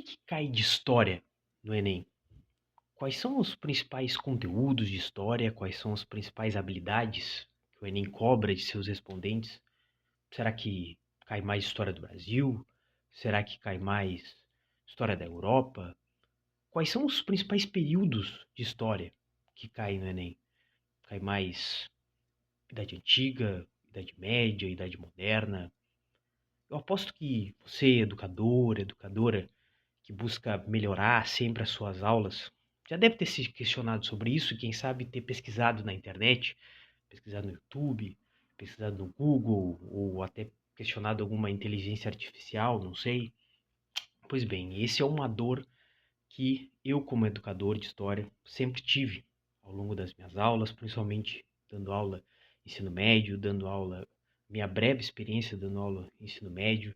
que cai de história no Enem? Quais são os principais conteúdos de história? Quais são as principais habilidades que o Enem cobra de seus respondentes? Será que cai mais história do Brasil? Será que cai mais história da Europa? Quais são os principais períodos de história que caem no Enem? Cai mais Idade Antiga, Idade Média, Idade Moderna? Eu aposto que você, educador, educadora, que busca melhorar sempre as suas aulas, já deve ter se questionado sobre isso, quem sabe ter pesquisado na internet, pesquisado no YouTube, pesquisado no Google, ou até questionado alguma inteligência artificial, não sei. Pois bem, esse é uma dor que eu, como educador de história, sempre tive ao longo das minhas aulas, principalmente dando aula ensino médio, dando aula, minha breve experiência dando aula ensino médio,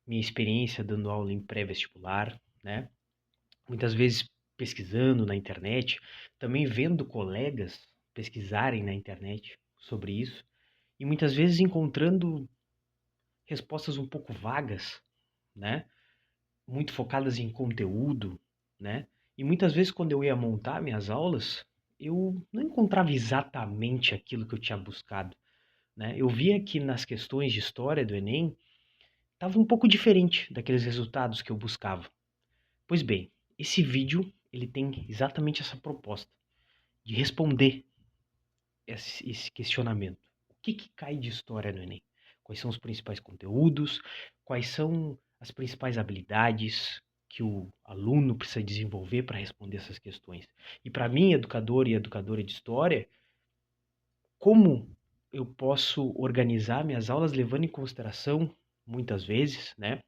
minha experiência dando aula em pré-vestibular, né? Muitas vezes pesquisando na internet, também vendo colegas pesquisarem na internet sobre isso, e muitas vezes encontrando respostas um pouco vagas, né? Muito focadas em conteúdo, né? E muitas vezes quando eu ia montar minhas aulas, eu não encontrava exatamente aquilo que eu tinha buscado, né? Eu via que nas questões de história do Enem estava um pouco diferente daqueles resultados que eu buscava. Pois bem, esse vídeo ele tem exatamente essa proposta de responder esse questionamento. O que cai de história no Enem? Quais são os principais conteúdos? Quais são as principais habilidades que o aluno precisa desenvolver para responder essas questões? E para mim, educador e educadora de história, como eu posso organizar minhas aulas levando em consideração, muitas vezes, né,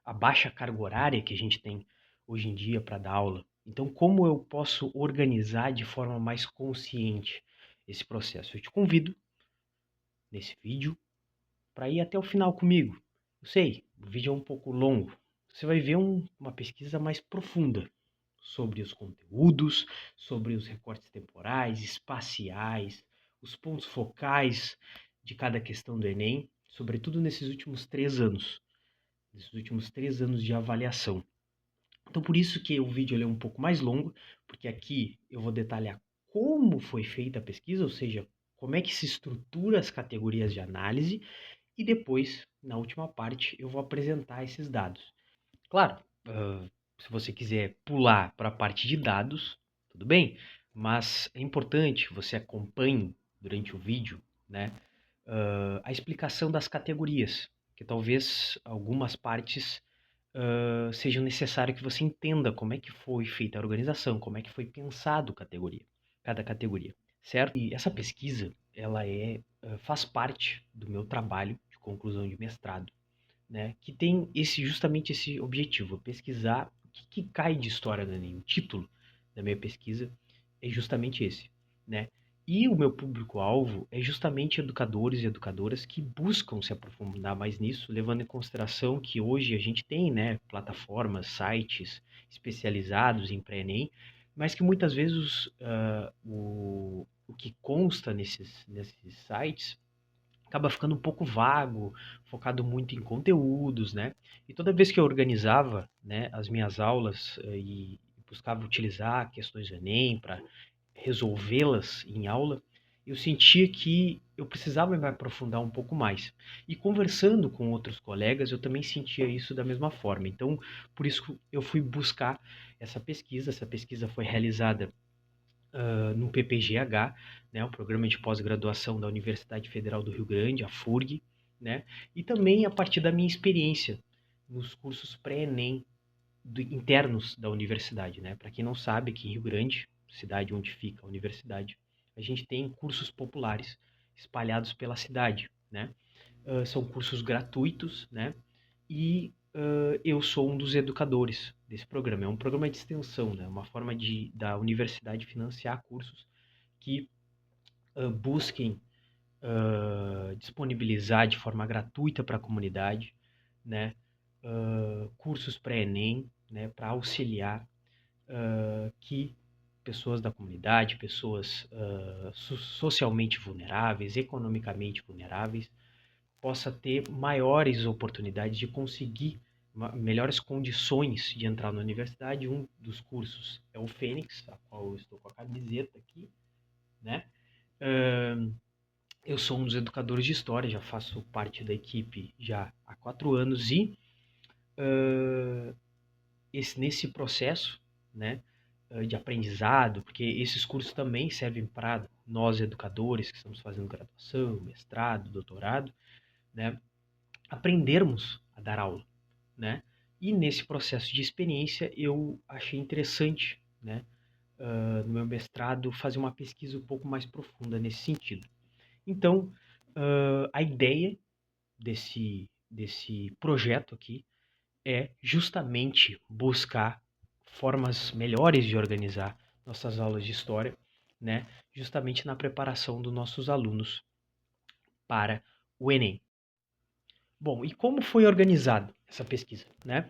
a baixa carga horária que a gente tem hoje em dia para dar aula. Então, como eu posso organizar de forma mais consciente esse processo? Eu te convido nesse vídeo para ir até o final comigo. Eu sei, o vídeo é um pouco longo. Você vai ver uma pesquisa mais profunda sobre os conteúdos, sobre os recortes temporais, espaciais, os pontos focais de cada questão do Enem, sobretudo nesses últimos 3 anos de avaliação. Então, por isso que o vídeo é um pouco mais longo, porque aqui eu vou detalhar como foi feita a pesquisa, ou seja, como é que se estrutura as categorias de análise, e depois, na última parte, eu vou apresentar esses dados. Claro, se você quiser pular para a parte de dados, tudo bem, mas é importante que você acompanhe durante o vídeo, né, a explicação das categorias, que talvez algumas partes seja necessário que você entenda como é que foi feita a organização, como é que foi pensado cada categoria, certo? E essa pesquisa, ela faz parte do meu trabalho de conclusão de mestrado, né? Que tem justamente esse objetivo, pesquisar o que cai de história no Enem. O título da minha pesquisa é justamente esse, né? E o meu público-alvo é justamente educadores e educadoras que buscam se aprofundar mais nisso, levando em consideração que hoje a gente tem, né, plataformas, sites especializados em pré-ENEM, mas que muitas vezes o que consta nesses sites acaba ficando um pouco vago, focado muito em conteúdos, né? E toda vez que eu organizava, né, as minhas aulas e buscava utilizar questões do Enem para resolvê-las em aula, eu sentia que eu precisava me aprofundar um pouco mais. E conversando com outros colegas, eu também sentia isso da mesma forma. Então, por isso eu fui buscar essa pesquisa. Essa pesquisa foi realizada no PPGH, né, o Programa de Pós-Graduação da Universidade Federal do Rio Grande, a FURG, né, e também a partir da minha experiência nos cursos pré-ENEM internos da universidade, né? Para quem não sabe, aqui em Rio Grande, cidade onde fica a universidade, a gente tem cursos populares espalhados pela cidade, né? São cursos gratuitos, né? E eu sou um dos educadores desse programa. É um programa de extensão, né? Uma forma da universidade financiar cursos que busquem disponibilizar de forma gratuita para a comunidade, né? Cursos pré-ENEM, né? Para auxiliar que pessoas da comunidade, pessoas socialmente vulneráveis, economicamente vulneráveis, possa ter maiores oportunidades de conseguir melhores condições de entrar na universidade. Um dos cursos é o Fênix, a qual eu estou com a camiseta aqui, né? Eu sou um dos educadores de história, já faço parte da equipe já há 4 anos e nesse processo, né, de aprendizado, porque esses cursos também servem para nós educadores que estamos fazendo graduação, mestrado, doutorado, né, aprendermos a dar aula, né? E nesse processo de experiência eu achei interessante, né, no meu mestrado fazer uma pesquisa um pouco mais profunda nesse sentido. Então, a ideia desse projeto aqui é justamente buscar formas melhores de organizar nossas aulas de história, né? Justamente na preparação dos nossos alunos para o Enem. Bom, e como foi organizado essa pesquisa, né?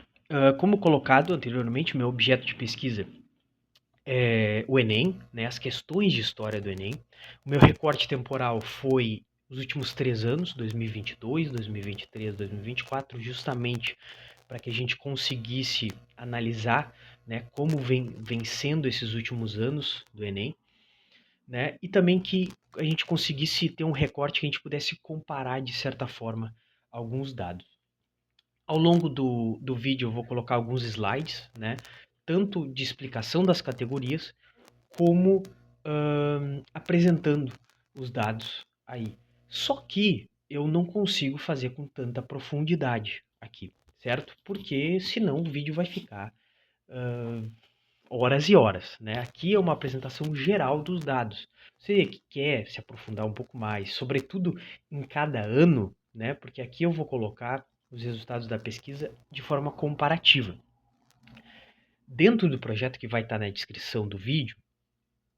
Como colocado anteriormente, o meu objeto de pesquisa é o Enem, né? As questões de história do Enem. O meu recorte temporal foi os últimos 3 anos, 2022, 2023, 2024, justamente para que a gente conseguisse analisar, né, como vem sendo esses últimos anos do Enem, né, e também que a gente conseguisse ter um recorte que a gente pudesse comparar, de certa forma, alguns dados. Ao longo do vídeo eu vou colocar alguns slides, né, tanto de explicação das categorias, como apresentando os dados aí. Só que eu não consigo fazer com tanta profundidade aqui, certo? Porque senão o vídeo vai ficar horas e horas, né? Aqui é uma apresentação geral dos dados. Você que quer se aprofundar um pouco mais, sobretudo em cada ano, né? Porque aqui eu vou colocar os resultados da pesquisa de forma comparativa. Dentro do projeto que vai estar na descrição do vídeo,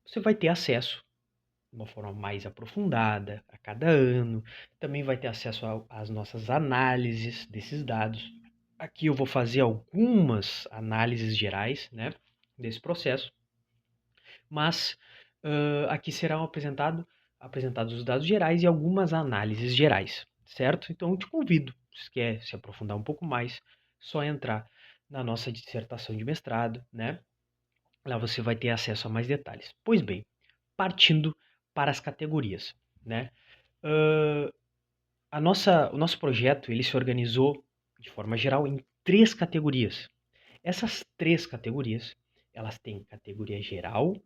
você vai ter acesso de uma forma mais aprofundada a cada ano. Também vai ter acesso às nossas análises desses dados. Aqui eu vou fazer algumas análises gerais, né, desse processo, mas aqui serão apresentados os dados gerais e algumas análises gerais, certo? Então eu te convido, se quer se aprofundar um pouco mais, só entrar na nossa dissertação de mestrado, né? Lá você vai ter acesso a mais detalhes. Pois bem, partindo para as categorias, né? O nosso projeto ele se organizou de forma geral em 3 categorias. Essas 3 categorias, elas têm categoria geral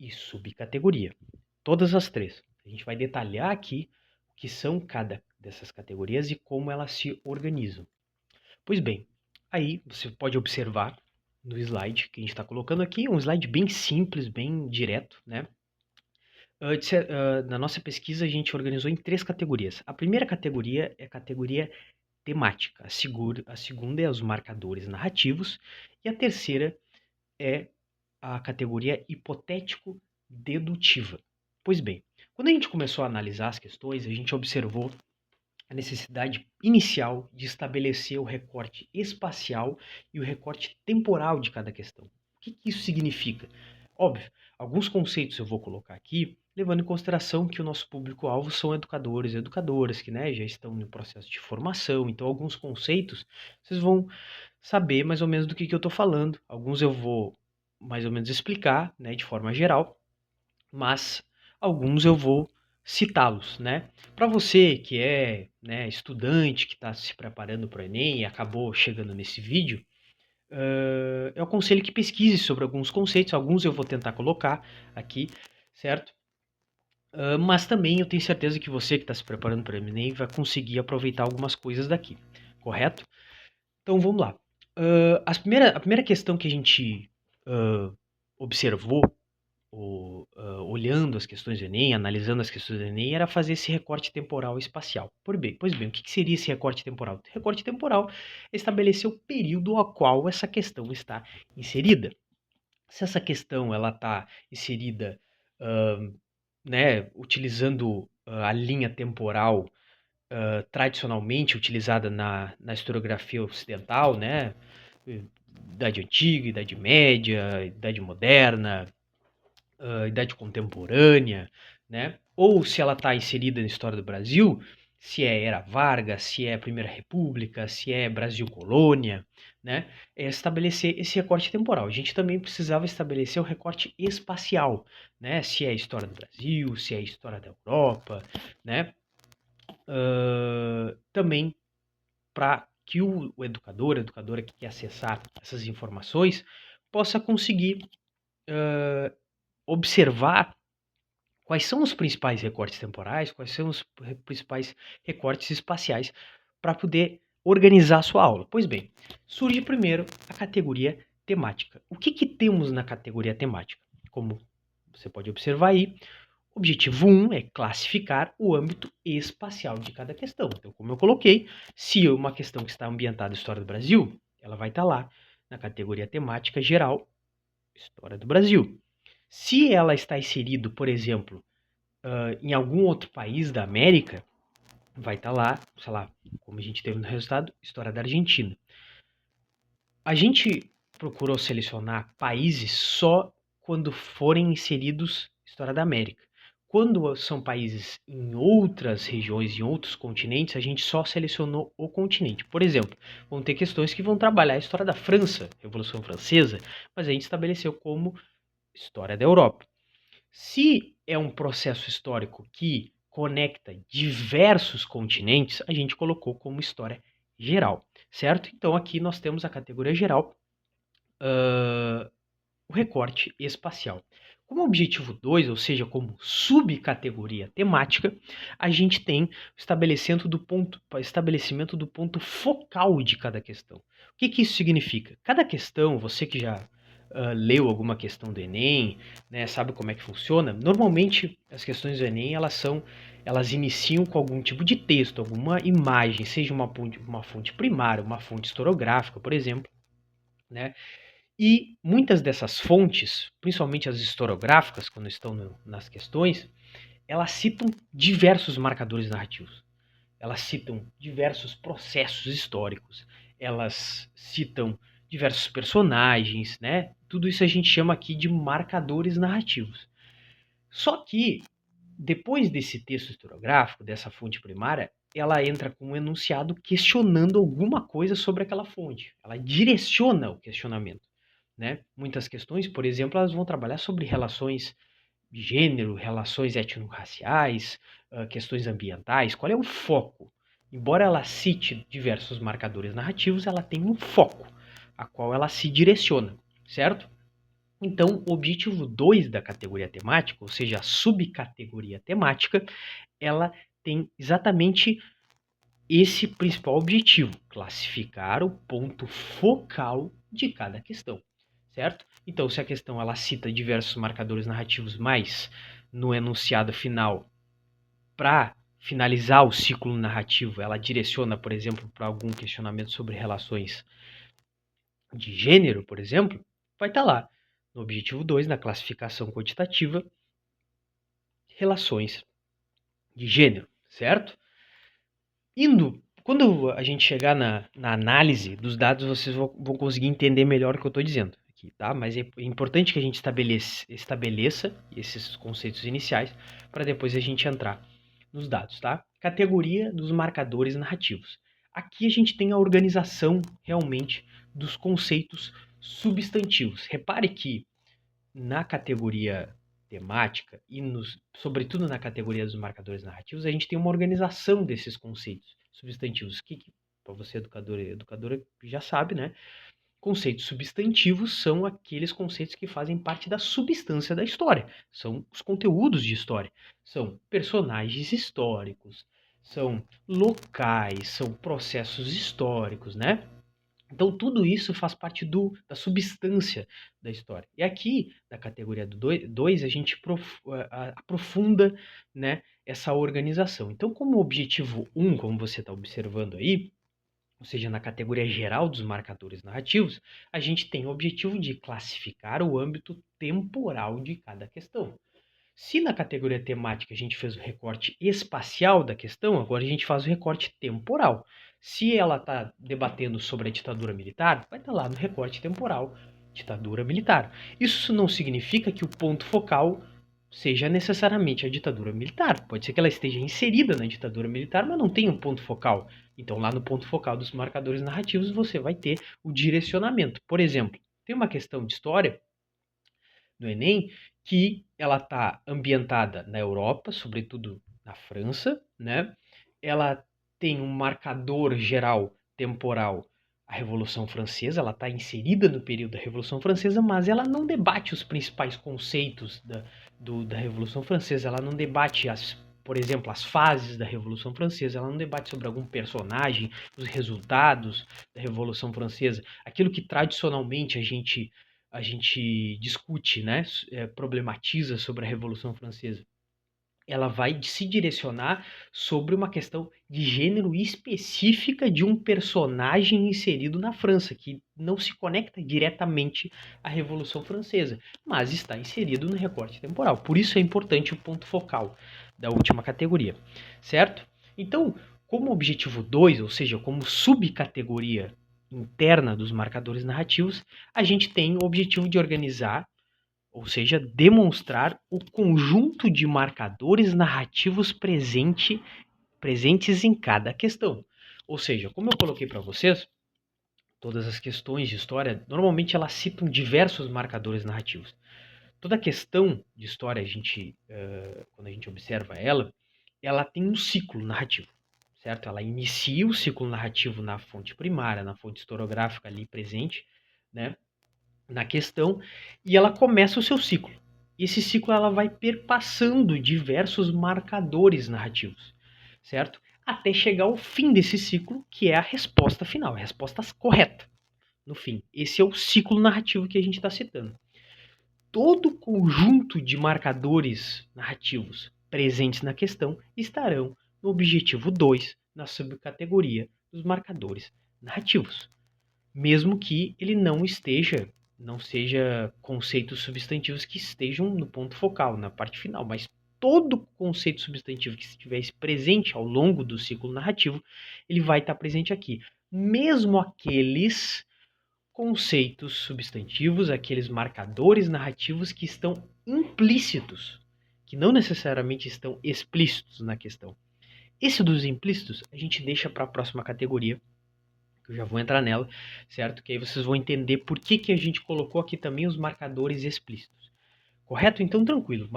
e subcategoria. Todas as 3. A gente vai detalhar aqui o que são cada dessas categorias e como elas se organizam. Pois bem, aí você pode observar no slide que a gente está colocando aqui, um slide bem simples, bem direto, né? Na nossa pesquisa, a gente organizou em 3 categorias. A primeira categoria é a categoria temática, a segunda é os marcadores narrativos e a terceira é a categoria hipotético-dedutiva. Pois bem, quando a gente começou a analisar as questões, a gente observou a necessidade inicial de estabelecer o recorte espacial e o recorte temporal de cada questão. O que isso significa? Óbvio, alguns conceitos eu vou colocar aqui, levando em consideração que o nosso público-alvo são educadores e educadoras que, né, já estão no processo de formação, então alguns conceitos vocês vão saber mais ou menos do que eu estou falando. Alguns eu vou mais ou menos explicar, né, de forma geral, mas alguns eu vou citá-los, né? Para você que é, né, estudante, que está se preparando para o Enem e acabou chegando nesse vídeo, eu aconselho que pesquise sobre alguns conceitos, alguns eu vou tentar colocar aqui, certo? Mas também eu tenho certeza que você que está se preparando para o Enem vai conseguir aproveitar algumas coisas daqui, correto? Então vamos lá. A primeira questão que a gente observou olhando as questões do Enem, analisando as questões do Enem, era fazer esse recorte temporal e espacial. Pois bem, o que seria esse recorte temporal? O recorte temporal é estabelecer o período ao qual essa questão está inserida. Se essa questão ela está inserida, né, utilizando a linha temporal tradicionalmente utilizada na historiografia ocidental, né, Idade Antiga, Idade Média, Idade Moderna, idade contemporânea, né? Ou se ela está inserida na história do Brasil, se é Era Vargas, se é Primeira República, se é Brasil Colônia, né? É estabelecer esse recorte temporal. A gente também precisava estabelecer o recorte espacial, né? Se é a história do Brasil, se é a história da Europa, né? Também para que o educador, a educadora que quer acessar essas informações, possa conseguir observar quais são os principais recortes temporais, quais são os principais recortes espaciais para poder organizar a sua aula. Pois bem, surge primeiro a categoria temática. O que temos na categoria temática? Como você pode observar aí, objetivo 1 é classificar o âmbito espacial de cada questão. Então, como eu coloquei, se uma questão que está ambientada na história do Brasil, ela vai estar lá na categoria temática geral, história do Brasil. Se ela está inserida, por exemplo, em algum outro país da América, vai estar lá, sei lá, como a gente teve no resultado, história da Argentina. A gente procurou selecionar países só quando forem inseridos história da América. Quando são países em outras regiões, em outros continentes, a gente só selecionou o continente. Por exemplo, vão ter questões que vão trabalhar a história da França, Revolução Francesa, mas a gente estabeleceu como história da Europa. Se é um processo histórico que conecta diversos continentes, a gente colocou como história geral, certo? Então aqui nós temos a categoria geral, o recorte espacial. Como objetivo 2, ou seja, como subcategoria temática, a gente tem o estabelecimento do ponto focal de cada questão. O que isso significa? Cada questão, você que já leu alguma questão do Enem, né, sabe como é que funciona, normalmente as questões do Enem elas iniciam com algum tipo de texto, alguma imagem, seja uma fonte primária, uma fonte historiográfica, por exemplo, né? E muitas dessas fontes, principalmente as historiográficas, quando estão nas questões, elas citam diversos marcadores narrativos. Elas citam diversos processos históricos. Elas citam diversos personagens, né? Tudo isso a gente chama aqui de marcadores narrativos. Só que, depois desse texto historiográfico, dessa fonte primária, ela entra com um enunciado questionando alguma coisa sobre aquela fonte. Ela direciona o questionamento. Né? Muitas questões, por exemplo, elas vão trabalhar sobre relações de gênero, relações étnico-raciais, questões ambientais. Qual é o foco? Embora ela cite diversos marcadores narrativos, ela tem um foco, a qual ela se direciona, certo? Então, o objetivo 2 da categoria temática, ou seja, a subcategoria temática, ela tem exatamente esse principal objetivo, classificar o ponto focal de cada questão, certo? Então, se a questão ela cita diversos marcadores narrativos, mas no enunciado final, para finalizar o ciclo narrativo, ela direciona, por exemplo, para algum questionamento sobre relações de gênero, por exemplo, vai estar lá no objetivo 2, na classificação quantitativa, relações de gênero, certo? Quando a gente chegar na análise dos dados, vocês vão conseguir entender melhor o que eu estou dizendo aqui, tá? Mas é importante que a gente estabeleça esses conceitos iniciais para depois a gente entrar nos dados, tá? Categoria dos marcadores narrativos. Aqui a gente tem a organização realmente dos conceitos substantivos. Repare que na categoria temática e sobretudo na categoria dos marcadores narrativos, a gente tem uma organização desses conceitos substantivos, que para você educador e educadora já sabe, né? Conceitos substantivos são aqueles conceitos que fazem parte da substância da história, são os conteúdos de história, são personagens históricos, são locais, são processos históricos, né? Então, tudo isso faz parte da substância da história. E aqui, na categoria do 2, a gente aprofunda, né, essa organização. Então, como objetivo 1, como você está observando aí, ou seja, na categoria geral dos marcadores narrativos, a gente tem o objetivo de classificar o âmbito temporal de cada questão. Se na categoria temática a gente fez o recorte espacial da questão, agora a gente faz o recorte temporal. Se ela está debatendo sobre a ditadura militar, vai estar lá no recorte temporal, ditadura militar. Isso não significa que o ponto focal seja necessariamente a ditadura militar. Pode ser que ela esteja inserida na ditadura militar, mas não tem um ponto focal. Então, lá no ponto focal dos marcadores narrativos, você vai ter o direcionamento. Por exemplo, tem uma questão de história no Enem que ela está ambientada na Europa, sobretudo na França, né? Ela tem um marcador geral temporal, a Revolução Francesa, ela está inserida no período da Revolução Francesa, mas ela não debate os principais conceitos da Revolução Francesa, ela não debate por exemplo, as fases da Revolução Francesa, ela não debate sobre algum personagem, os resultados da Revolução Francesa, aquilo que tradicionalmente a gente discute, né, problematiza sobre a Revolução Francesa. Ela vai se direcionar sobre uma questão de gênero específica de um personagem inserido na França, que não se conecta diretamente à Revolução Francesa, mas está inserido no recorte temporal. Por isso é importante o ponto focal da última categoria, certo? Então, como objetivo 2, ou seja, como subcategoria interna dos marcadores narrativos, a gente tem o objetivo de organizar, ou seja, demonstrar o conjunto de marcadores narrativos presentes em cada questão. Ou seja, como eu coloquei para vocês, todas as questões de história, normalmente elas citam diversos marcadores narrativos. Toda questão de história, quando a gente observa ela tem um ciclo narrativo, certo? Ela inicia o ciclo narrativo na fonte primária, na fonte historiográfica ali presente, né? Na questão, e ela começa o seu ciclo. Esse ciclo ela vai perpassando diversos marcadores narrativos, certo? Até chegar ao fim desse ciclo, que é a resposta final, a resposta correta no fim. Esse é o ciclo narrativo que a gente está citando. Todo conjunto de marcadores narrativos presentes na questão estarão no objetivo 2, na subcategoria dos marcadores narrativos, mesmo que ele não seja conceitos substantivos que estejam no ponto focal, na parte final, mas todo conceito substantivo que estivesse presente ao longo do ciclo narrativo, ele vai estar presente aqui. Mesmo aqueles conceitos substantivos, aqueles marcadores narrativos que estão implícitos, que não necessariamente estão explícitos na questão. Esse dos implícitos a gente deixa para a próxima categoria, que eu já vou entrar nela, certo? Que aí vocês vão entender por que a gente colocou aqui também os marcadores explícitos. Correto? Então, tranquilo.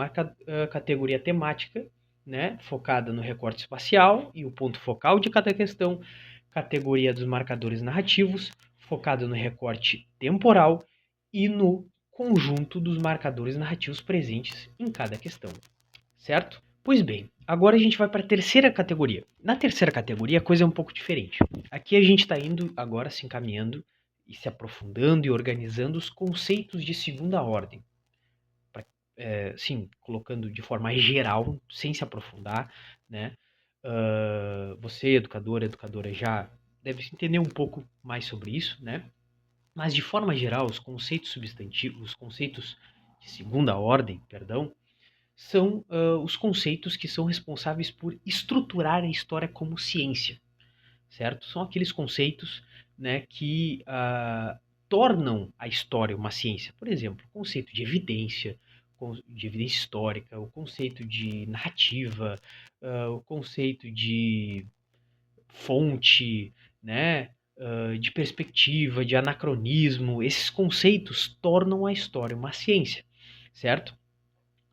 Categoria temática, né? Focada no recorte espacial e o ponto focal de cada questão. Categoria dos marcadores narrativos, focada no recorte temporal e no conjunto dos marcadores narrativos presentes em cada questão. Certo? Pois bem, agora a gente vai para a terceira categoria. Na terceira categoria a coisa é um pouco diferente. Aqui a gente está indo agora se encaminhando e se aprofundando e organizando os conceitos de segunda ordem. Sim, colocando de forma geral, sem se aprofundar, né? Você, educadora, já deve entender um pouco mais sobre isso, né? Mas de forma geral, os conceitos substantivos, os conceitos de segunda ordem, perdão, são os conceitos que são responsáveis por estruturar a história como ciência, certo? São aqueles conceitos, né, que tornam a história uma ciência. Por exemplo, o conceito de evidência histórica, o conceito de narrativa, o conceito de fonte, né, de perspectiva, de anacronismo. Esses conceitos tornam a história uma ciência, certo?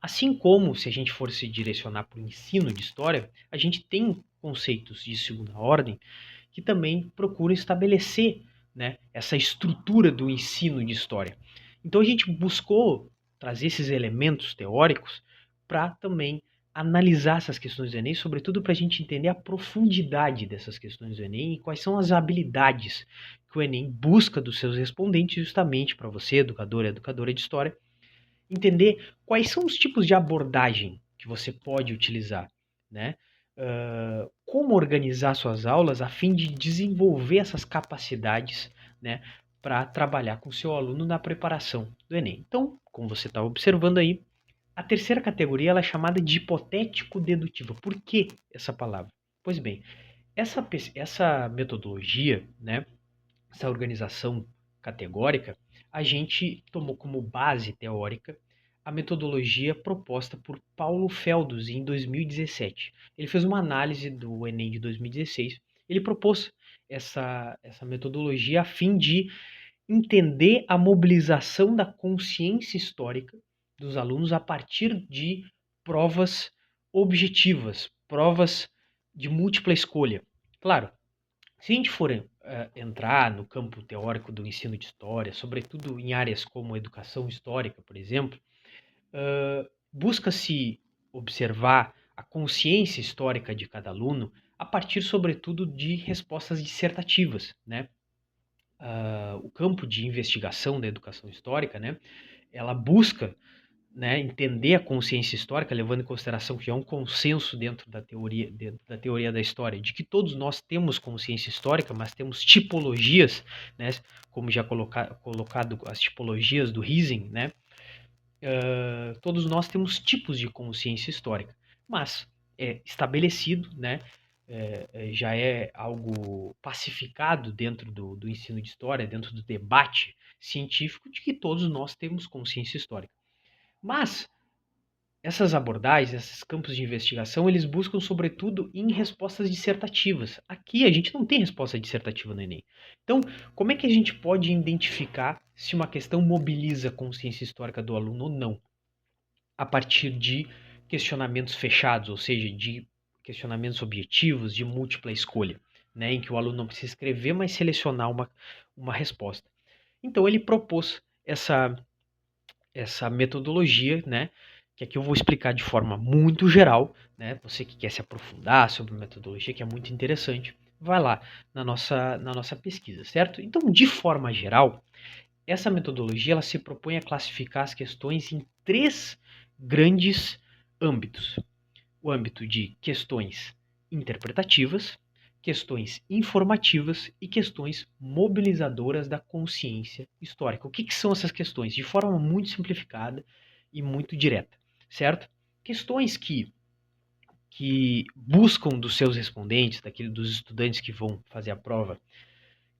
Assim como, se a gente for se direcionar para o ensino de história, a gente tem conceitos de segunda ordem que também procuram estabelecer, né, essa estrutura do ensino de história. Então a gente buscou trazer esses elementos teóricos para também analisar essas questões do Enem, sobretudo para a gente entender a profundidade dessas questões do Enem e quais são as habilidades que o Enem busca dos seus respondentes, justamente para você, educador e educadora de história, entender quais são os tipos de abordagem que você pode utilizar, né? Como organizar suas aulas a fim de desenvolver essas capacidades, né, para trabalhar com o seu aluno na preparação do Enem. Então, como você está observando aí, a terceira categoria ela é chamada de hipotético-dedutiva. Por que essa palavra? Pois bem, essa metodologia, né, essa organização categórica, a gente tomou como base teórica a metodologia proposta por Paulo Feldus em 2017. Ele fez uma análise do Enem de 2016. Ele propôs essa metodologia a fim de entender a mobilização da consciência histórica dos alunos a partir de provas objetivas, provas de múltipla escolha. Claro, se a gente for entrar no campo teórico do ensino de história, sobretudo em áreas como educação histórica, por exemplo, busca-se observar a consciência histórica de cada aluno a partir, sobretudo, de respostas dissertativas, né? O campo de investigação da educação histórica, né? Ela busca, né, entender a consciência histórica, levando em consideração que há um consenso dentro da teoria da história, de que todos nós temos consciência histórica, mas temos tipologias, né, como já colocado as tipologias do Rising, né, todos nós temos tipos de consciência histórica, mas é estabelecido, né, já é algo pacificado dentro do ensino de história, dentro do debate científico, de que todos nós temos consciência histórica. Mas essas abordagens, esses campos de investigação, eles buscam sobretudo em respostas dissertativas. Aqui a gente não tem resposta dissertativa no Enem. Então, como é que a gente pode identificar se uma questão mobiliza a consciência histórica do aluno ou não? A partir de questionamentos fechados, ou seja, de questionamentos objetivos, de múltipla escolha, né, em que o aluno não precisa escrever, mas selecionar uma resposta. Então, ele propôs essa metodologia, né, que aqui eu vou explicar de forma muito geral, né, você que quer se aprofundar sobre metodologia, que é muito interessante, vai lá na nossa pesquisa, certo? Então, de forma geral, essa metodologia ela se propõe a classificar as questões em três grandes âmbitos. O âmbito de questões interpretativas, questões informativas e questões mobilizadoras da consciência histórica. O que são essas questões? De forma muito simplificada e muito direta, certo? Questões que buscam dos seus respondentes, dos estudantes que vão fazer a prova,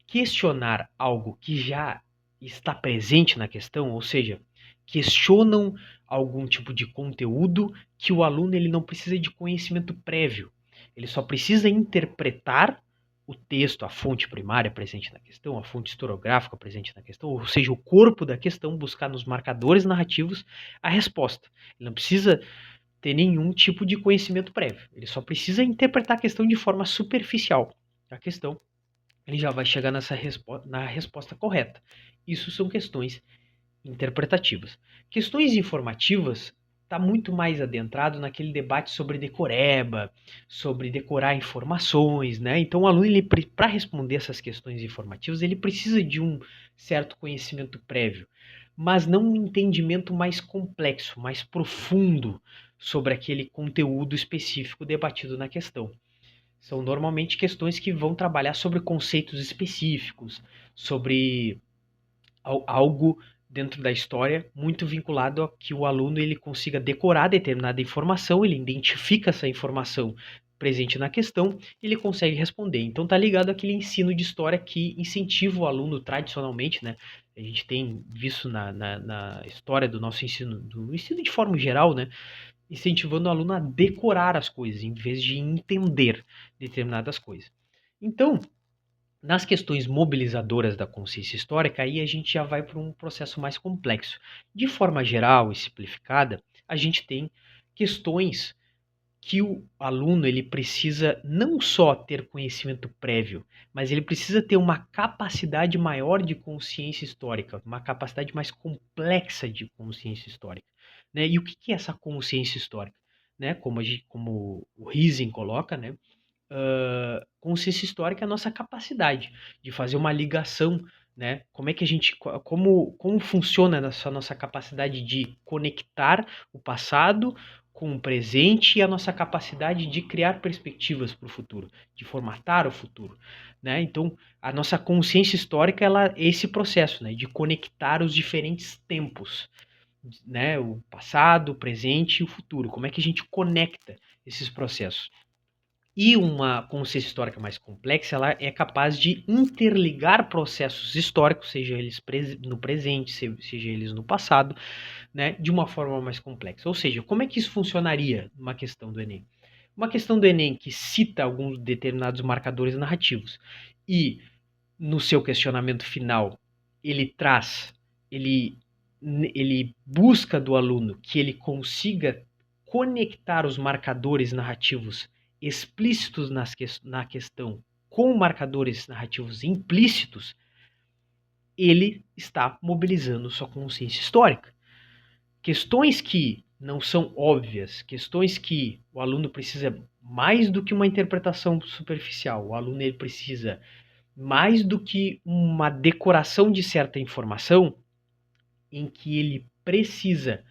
questionar algo que já está presente na questão, ou seja, questionam algum tipo de conteúdo que o aluno ele não precisa de conhecimento prévio. Ele só precisa interpretar o texto, a fonte primária presente na questão, a fonte historiográfica presente na questão, ou seja, o corpo da questão, buscar nos marcadores narrativos a resposta. Ele não precisa ter nenhum tipo de conhecimento prévio. Ele só precisa interpretar a questão de forma superficial. A questão ele já vai chegar na resposta correta. Isso são questões interpretativas. Questões informativas está muito mais adentrado naquele debate sobre decoreba, sobre decorar informações, né? Então o aluno, para responder essas questões informativas, ele precisa de um certo conhecimento prévio, mas não um entendimento mais complexo, mais profundo sobre aquele conteúdo específico debatido na questão. São normalmente questões que vão trabalhar sobre conceitos específicos, sobre algo dentro da história muito vinculado a que o aluno ele consiga decorar determinada informação, ele identifica essa informação presente na questão, ele consegue responder. Então tá ligado àquele ensino de história que incentiva o aluno tradicionalmente, né? A gente tem visto na história do nosso ensino, do ensino de forma geral, né? Incentivando o aluno a decorar as coisas, em vez de entender determinadas coisas. Então, nas questões mobilizadoras da consciência histórica, aí a gente já vai para um processo mais complexo. De forma geral e simplificada, a gente tem questões que o aluno ele precisa não só ter conhecimento prévio, mas ele precisa ter uma capacidade maior de consciência histórica, uma capacidade mais complexa de consciência histórica, né? E o que é essa consciência histórica, né? Como o Rising coloca, né? Consciência histórica é a nossa capacidade de fazer uma ligação, né? Como é que a gente, como funciona essa nossa capacidade de conectar o passado com o presente e a nossa capacidade de criar perspectivas para o futuro, de formatar o futuro, né? Então, a nossa consciência histórica ela é esse processo, né? De conectar os diferentes tempos, né? O passado, o presente e o futuro. Como é que a gente conecta esses processos? E uma consciência histórica mais complexa, ela é capaz de interligar processos históricos, seja eles no presente, seja eles no passado, né, de uma forma mais complexa. Ou seja, como é que isso funcionaria numa questão do Enem? Uma questão do Enem que cita alguns determinados marcadores narrativos e no seu questionamento final ele traz, ele, ele busca do aluno que ele consiga conectar os marcadores narrativos explícitos na questão com marcadores narrativos implícitos, ele está mobilizando sua consciência histórica. Questões que não são óbvias, questões que o aluno precisa mais do que uma interpretação superficial, o aluno ele precisa mais do que uma decoração de certa informação, em que ele precisa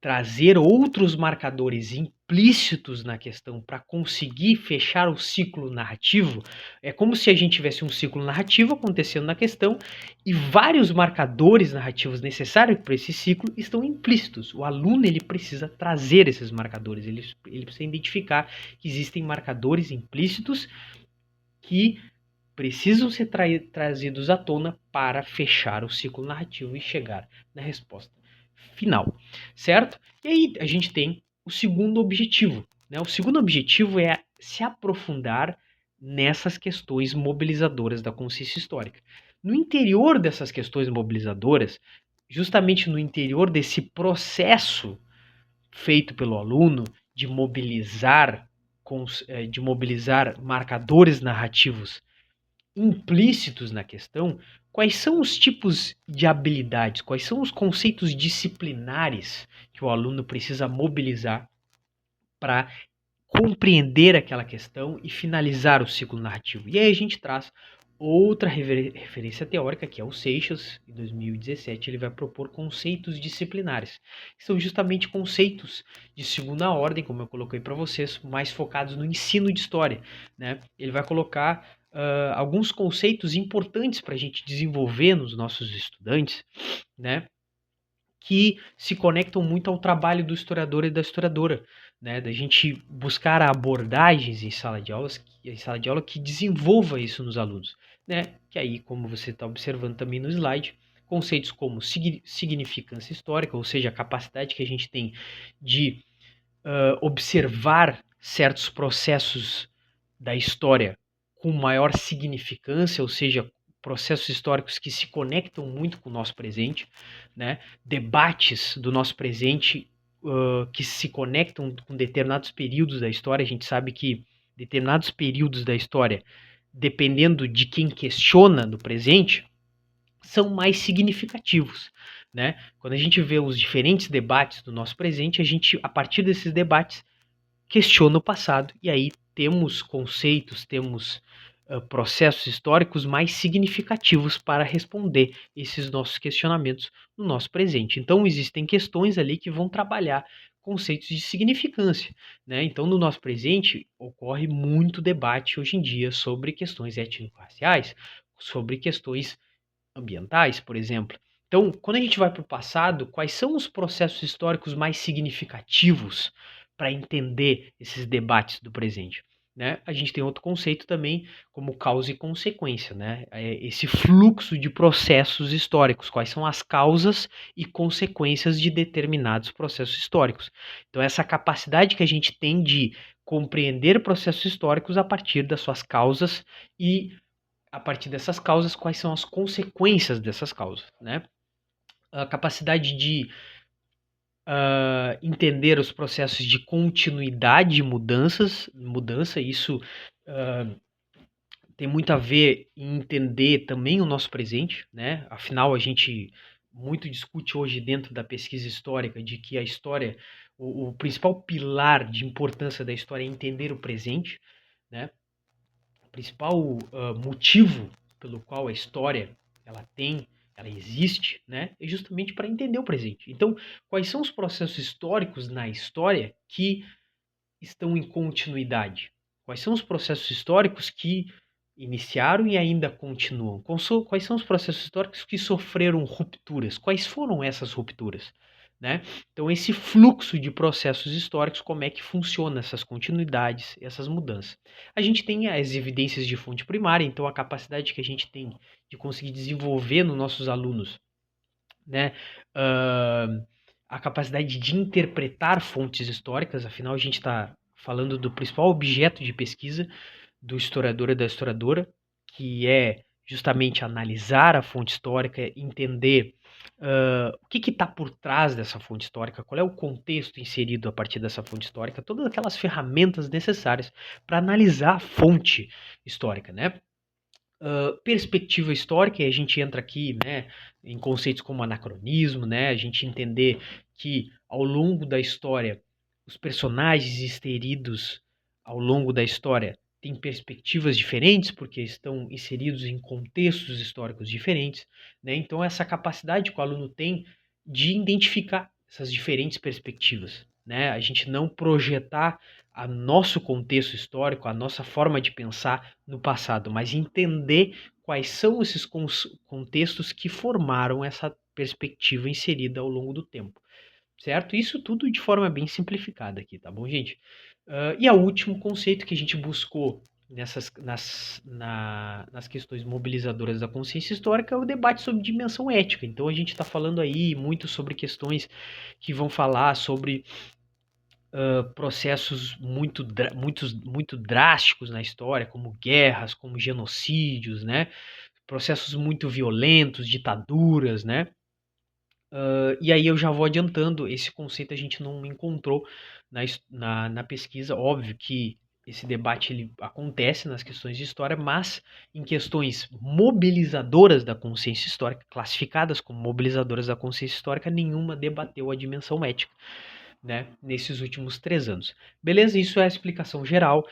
trazer outros marcadores implícitos na questão para conseguir fechar o ciclo narrativo. É como se a gente tivesse um ciclo narrativo acontecendo na questão e vários marcadores narrativos necessários para esse ciclo estão implícitos. O aluno ele precisa trazer esses marcadores, ele precisa identificar que existem marcadores implícitos que precisam ser trazidos à tona para fechar o ciclo narrativo e chegar na resposta final, certo? E aí a gente tem o segundo objetivo, né? O segundo objetivo é se aprofundar nessas questões mobilizadoras da consciência histórica. No interior dessas questões mobilizadoras, justamente no interior desse processo feito pelo aluno de mobilizar marcadores narrativos implícitos na questão, quais são os tipos de habilidades, quais são os conceitos disciplinares que o aluno precisa mobilizar para compreender aquela questão e finalizar o ciclo narrativo. E aí a gente traz outra referência teórica, que é o Seixas, em 2017, ele vai propor conceitos disciplinares, que são justamente conceitos de segunda ordem, como eu coloquei para vocês, mais focados no ensino de história, né? Ele vai colocar alguns conceitos importantes para a gente desenvolver nos nossos estudantes, né? Que se conectam muito ao trabalho do historiador e da historiadora, né? Da gente buscar abordagens em sala de aula que desenvolva isso nos alunos, né? Que aí, como você está observando também no slide, conceitos como significância histórica, ou seja, a capacidade que a gente tem de observar certos processos da história com maior significância, ou seja, processos históricos que se conectam muito com o nosso presente, né? Debates do nosso presente que se conectam com determinados períodos da história. A gente sabe que determinados períodos da história, dependendo de quem questiona no presente, são mais significativos, né? Quando a gente vê os diferentes debates do nosso presente, a gente, a partir desses debates, questiona o passado e aí temos conceitos, temos processos históricos mais significativos para responder esses nossos questionamentos no nosso presente. Então existem questões ali que vão trabalhar conceitos de significância, né? Então no nosso presente ocorre muito debate hoje em dia sobre questões étnico-raciais, sobre questões ambientais, por exemplo. Então, quando a gente vai para o passado, quais são os processos históricos mais significativos para entender esses debates do presente? Né? A gente tem outro conceito também, como causa e consequência, né? Esse fluxo de processos históricos, quais são as causas e consequências de determinados processos históricos. Então, essa capacidade que a gente tem de compreender processos históricos a partir das suas causas e a partir dessas causas, quais são as consequências dessas causas, né? A capacidade de entender os processos de continuidade e mudança, isso tem muito a ver em entender também o nosso presente, né? Afinal, a gente muito discute hoje dentro da pesquisa histórica de que a história, o principal pilar de importância da história é entender o presente, né? O principal motivo pelo qual a história ela existe, né, é justamente para entender o presente. Então, quais são os processos históricos na história que estão em continuidade? Quais são os processos históricos que iniciaram e ainda continuam? Quais são os processos históricos que sofreram rupturas? Quais foram essas rupturas? né? Então, esse fluxo de processos históricos, como é que funciona essas continuidades, essas mudanças. A gente tem as evidências de fonte primária, então a capacidade que a gente tem de conseguir desenvolver nos nossos alunos, né? Uh, a capacidade de interpretar fontes históricas, afinal a gente está falando do principal objeto de pesquisa do historiador e da historiadora, que é justamente analisar a fonte histórica, entender o que está por trás dessa fonte histórica, qual é o contexto inserido a partir dessa fonte histórica, todas aquelas ferramentas necessárias para analisar a fonte histórica, né? Perspectiva histórica, e a gente entra aqui, né, em conceitos como anacronismo, né, a gente entender que ao longo da história os personagens inseridos ao longo da história têm perspectivas diferentes porque estão inseridos em contextos históricos diferentes, né? Então essa capacidade que o aluno tem de identificar essas diferentes perspectivas, né? A gente não projetar a nosso contexto histórico, a nossa forma de pensar no passado, mas entender quais são esses contextos que formaram essa perspectiva inserida ao longo do tempo, certo? Isso tudo de forma bem simplificada aqui, tá bom, gente? E o último conceito que a gente buscou nas questões mobilizadoras da consciência histórica é o debate sobre dimensão ética. Então a gente está falando aí muito sobre questões que vão falar sobre processos muito drásticos na história, como guerras, como genocídios, né? Processos muito violentos, ditaduras, né? E aí eu já vou adiantando, esse conceito a gente não encontrou na pesquisa. Óbvio que esse debate ele acontece nas questões de história, mas em questões mobilizadoras da consciência histórica, classificadas como mobilizadoras da consciência histórica, nenhuma debateu a dimensão ética, né, nesses últimos 3 anos. Beleza? Isso é a explicação geral.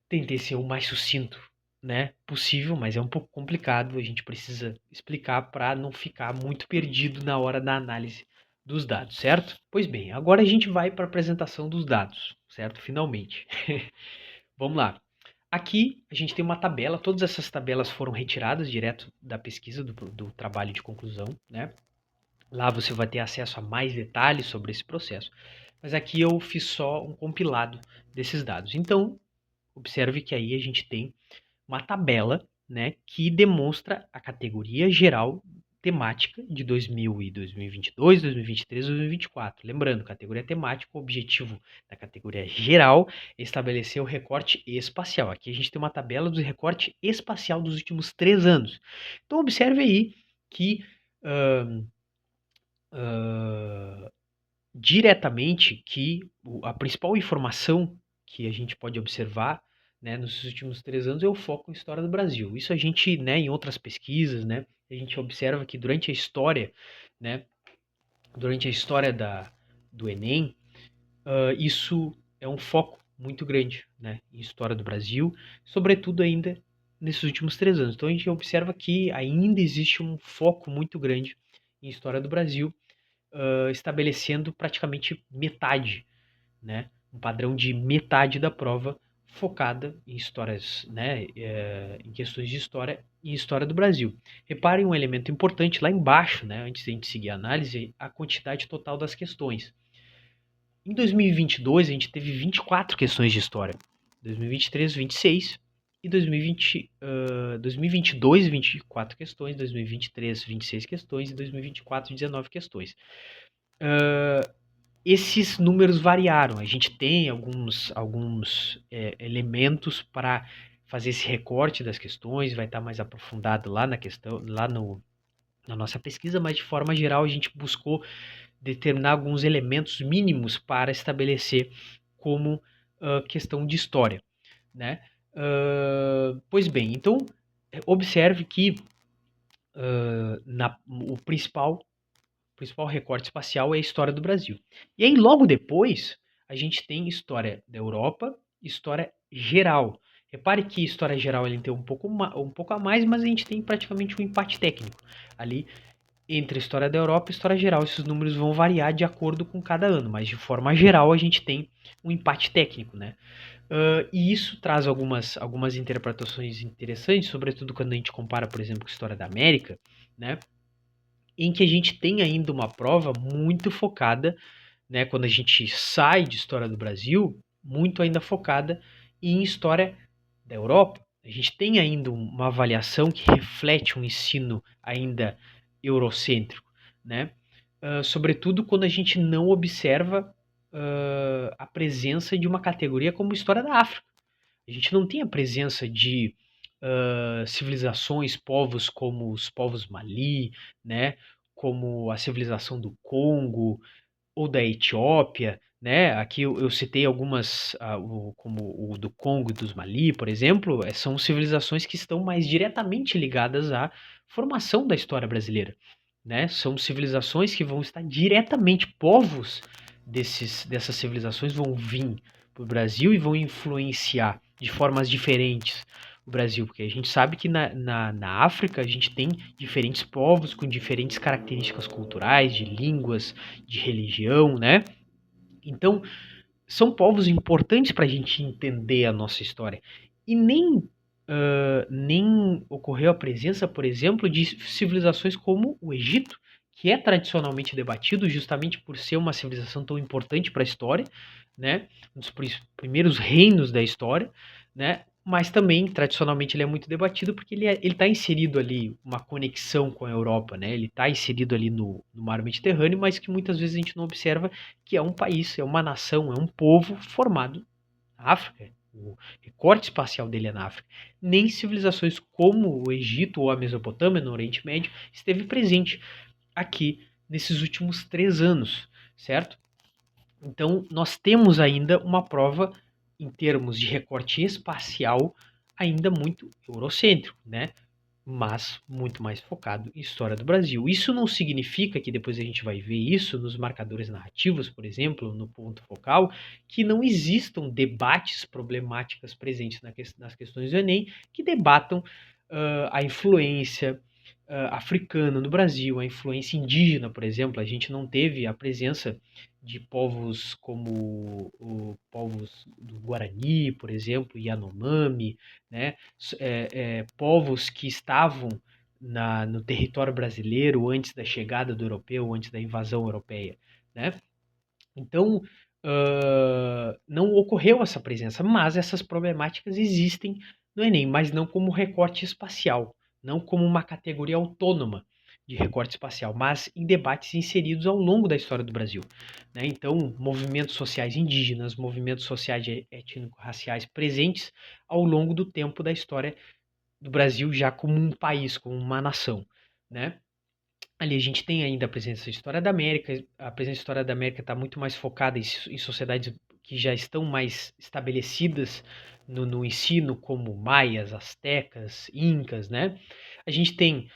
Tentei ser o mais sucinto, né, possível, mas é um pouco complicado. A gente precisa explicar para não ficar muito perdido na hora da análise dos dados, certo? Pois bem, agora a gente vai para a apresentação dos dados, certo? Finalmente. Vamos lá. Aqui a gente tem uma tabela, todas essas tabelas foram retiradas direto da pesquisa, do trabalho de conclusão, né? Lá você vai ter acesso a mais detalhes sobre esse processo. Mas aqui eu fiz só um compilado desses dados. Então, observe que aí a gente tem uma tabela, né, que demonstra a categoria geral temática de 2000 e 2022, 2023 e 2024. Lembrando, categoria temática, o objetivo da categoria geral é estabelecer o recorte espacial. Aqui a gente tem uma tabela do recorte espacial dos últimos 3 anos. Então, observe aí que diretamente que a principal informação que a gente pode observar, né, nos últimos 3 anos é o foco em história do Brasil. Isso a gente, né, em outras pesquisas, né, a gente observa que durante a história, né, durante a história do Enem, isso é um foco muito grande, né, em história do Brasil, sobretudo ainda nesses últimos 3 anos. Então a gente observa que ainda existe um foco muito grande em história do Brasil, estabelecendo praticamente metade, né, um padrão de metade da prova focada em histórias, né, em questões de história e história do Brasil. Reparem um elemento importante lá embaixo, né, antes de a gente seguir a análise, a quantidade total das questões. Em 2022 a gente teve 24 questões de história, 2023 26 e 2022 24 questões, 2023 26 questões e 2024 19 questões. Esses números variaram. A gente tem alguns elementos para fazer esse recorte das questões, vai estar mais aprofundado lá na questão, lá na nossa pesquisa, mas de forma geral a gente buscou determinar alguns elementos mínimos para estabelecer como questão de história, né? Pois bem, então observe que o principal recorte espacial é a história do Brasil. E aí, logo depois, a gente tem história da Europa, história geral. Repare que história geral ele tem um pouco a mais, mas a gente tem praticamente um empate técnico ali entre a história da Europa e história geral. Esses números vão variar de acordo com cada ano, mas de forma geral a gente tem um empate técnico, né? E isso traz algumas interpretações interessantes, sobretudo quando a gente compara, por exemplo, com a história da América, né? em que a gente tem ainda uma prova muito focada, né, quando a gente sai de história do Brasil, muito ainda focada em história da Europa. A gente tem ainda uma avaliação que reflete um ensino ainda eurocêntrico, né? Sobretudo quando a gente não observa a presença de uma categoria como história da África. A gente não tem a presença de civilizações, povos como os povos Mali, né? Como a civilização do Congo, ou da Etiópia, né? Aqui eu citei algumas, como o do Congo e dos Mali, por exemplo, são civilizações que estão mais diretamente ligadas à formação da história brasileira, né? São civilizações que vão estar diretamente, povos dessas civilizações vão vir para o Brasil e vão influenciar de formas diferentes o Brasil, porque a gente sabe que na África a gente tem diferentes povos com diferentes características culturais, de línguas, de religião, né? Então, são povos importantes para a gente entender a nossa história. E nem ocorreu a presença, por exemplo, de civilizações como o Egito, que é tradicionalmente debatido justamente por ser uma civilização tão importante para a história, né? Um dos primeiros reinos da história, né? Mas também, tradicionalmente, ele é muito debatido porque ele está inserido ali, uma conexão com a Europa, né? Ele está inserido ali no mar Mediterrâneo, mas que muitas vezes a gente não observa que é um país, é uma nação, é um povo formado na África. O recorte espacial dele é na África. Nem civilizações como o Egito ou a Mesopotâmia, no Oriente Médio, esteve presente aqui nesses últimos 3 anos, certo? Então, nós temos ainda uma prova em termos de recorte espacial ainda muito eurocêntrico, né? Mas muito mais focado em história do Brasil. Isso não significa que depois a gente vai ver isso nos marcadores narrativos, por exemplo, no ponto focal, que não existam debates problemáticas presentes nas questões do Enem que debatam a influência africana no Brasil, a influência indígena, por exemplo. A gente não teve a presença de povos como povos do Guarani, por exemplo, Yanomami, né? Povos que estavam no território brasileiro antes da chegada do europeu, antes da invasão europeia, né? Então, não ocorreu essa presença, mas essas problemáticas existem no Enem, mas não como recorte espacial, não como uma categoria autônoma de recorte espacial, mas em debates inseridos ao longo da história do Brasil, né? Então, movimentos sociais indígenas, movimentos sociais étnico-raciais presentes ao longo do tempo da história do Brasil já como um país, como uma nação, né? Ali a gente tem ainda a presença da história da América, a presença da história da América está muito mais focada em sociedades que já estão mais estabelecidas no ensino, como maias, astecas, incas, né? A gente tem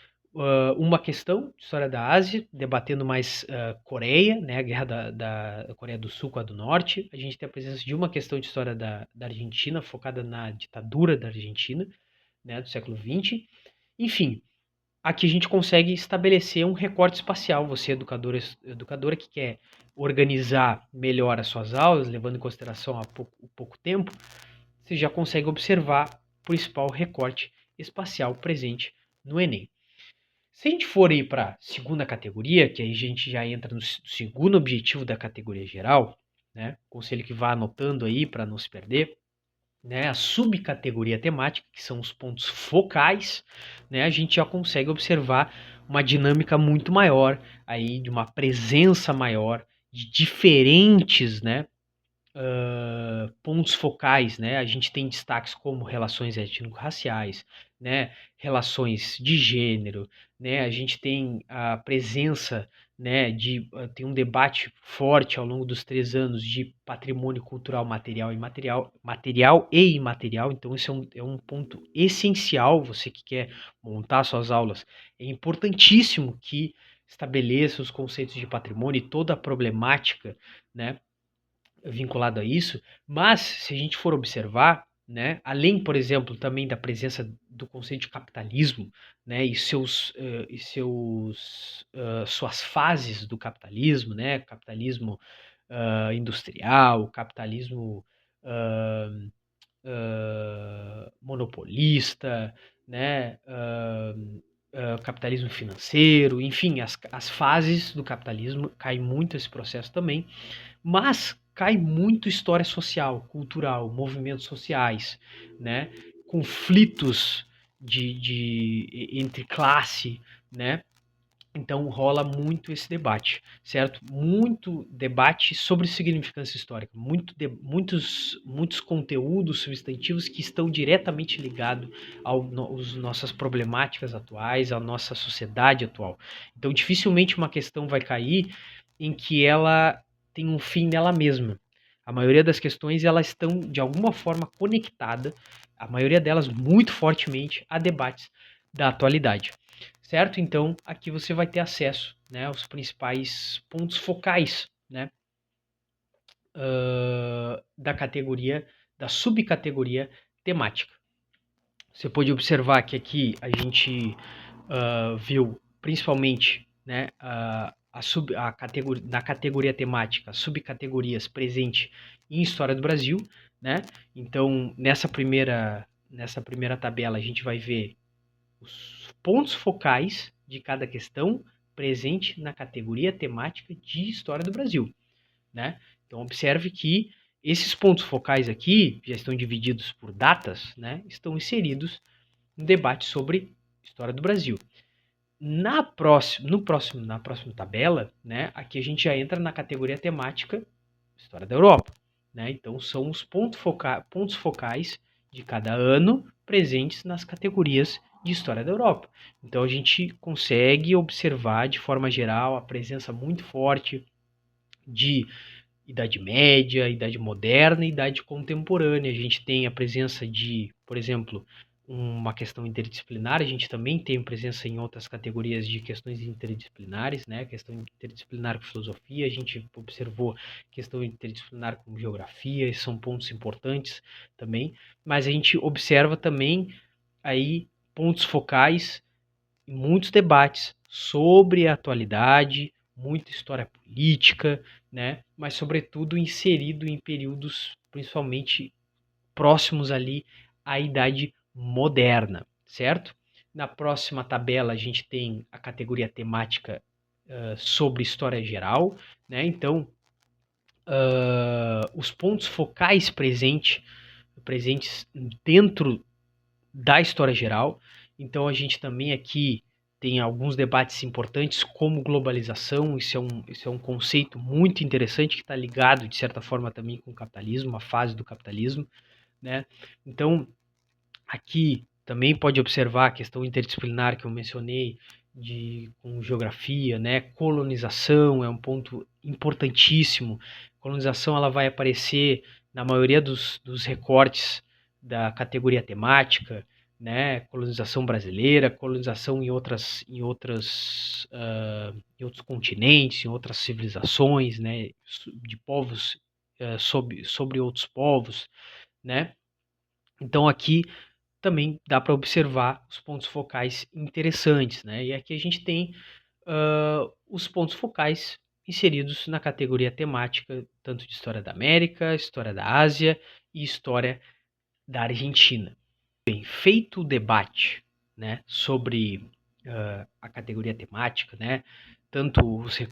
uma questão de história da Ásia, debatendo mais Coreia, né? A guerra da Coreia do Sul com a do Norte. A gente tem a presença de uma questão de história da Argentina, focada na ditadura da Argentina, né? Do século XX. Enfim, aqui a gente consegue estabelecer um recorte espacial. Você, educadora que quer organizar melhor as suas aulas, levando em consideração o pouco tempo, você já consegue observar o principal recorte espacial presente no Enem. Se a gente for ir para a segunda categoria, que aí a gente já entra no segundo objetivo da categoria geral, né? Conselho que vá anotando aí para não se perder, né, a subcategoria temática, que são os pontos focais, né, a gente já consegue observar uma dinâmica muito maior aí, de uma presença maior de diferentes, né, pontos focais, né? A gente tem destaques como relações étnico-raciais, né? Relações de gênero, né? A gente tem a presença, né? Tem um debate forte ao longo dos 3 anos de patrimônio cultural material e material e imaterial. Então isso é um ponto essencial. Você que quer montar suas aulas, é importantíssimo que estabeleça os conceitos de patrimônio e toda a problemática, né, vinculado a isso, mas se a gente for observar, né, além, por exemplo, também da presença do conceito de capitalismo, né, suas fases do capitalismo, né, capitalismo industrial, capitalismo uh, monopolista, né, capitalismo financeiro, enfim, as fases do capitalismo, cai muito esse processo também, mas cai muito história social, cultural, movimentos sociais, né? Conflitos entre classe, né? Então rola muito esse debate, certo? Muito debate sobre significância histórica, muitos conteúdos substantivos que estão diretamente ligados às nossas problemáticas atuais, à nossa sociedade atual. Então dificilmente uma questão vai cair em que ela tem um fim nela mesma. A maioria das questões elas estão de alguma forma conectadas, a maioria delas muito fortemente, a debates da atualidade. Certo? Então, aqui você vai ter acesso, né, aos principais pontos focais, né, da categoria, da subcategoria temática. Você pode observar que aqui a gente viu principalmente, né, na categoria temática, subcategorias presentes em História do Brasil, né? Então, nessa primeira tabela a gente vai ver os pontos focais de cada questão presente na categoria temática de História do Brasil, né? Então observe que esses pontos focais aqui já estão divididos por datas, né? Estão inseridos no debate sobre História do Brasil. Na próxima tabela, né? Aqui a gente já entra na categoria temática História da Europa, né? Então são os pontos focais de cada ano presentes nas categorias de História da Europa. Então a gente consegue observar de forma geral a presença muito forte de Idade Média, Idade Moderna e Idade Contemporânea. A gente tem a presença de, por exemplo, uma questão interdisciplinar, a gente também tem presença em outras categorias de questões interdisciplinares, né? Questão interdisciplinar com filosofia, a gente observou questão interdisciplinar com geografia, são pontos importantes também, mas a gente observa também aí pontos focais e muitos debates sobre a atualidade, muita história política, né? Mas sobretudo inserido em períodos principalmente próximos ali à Idade Moderna, certo? Na próxima tabela a gente tem a categoria temática sobre história geral, né? Então os pontos focais presentes dentro da história geral. Então a gente também aqui tem alguns debates importantes como globalização, isso é um conceito muito interessante que está ligado, de certa forma, também com o capitalismo, a fase do capitalismo, né? Então, aqui também pode observar a questão interdisciplinar que eu mencionei, com geografia, né? Colonização é um ponto importantíssimo. Colonização ela vai aparecer na maioria dos recortes da categoria temática, né? Colonização brasileira, colonização em outros continentes, em outras civilizações, né? De povos sobre outros povos, né? Então aqui também dá para observar os pontos focais interessantes, né? E aqui a gente tem os pontos focais inseridos na categoria temática, tanto de História da América, História da Ásia e História da Argentina. Bem, feito o debate, né, sobre a categoria temática, né, tanto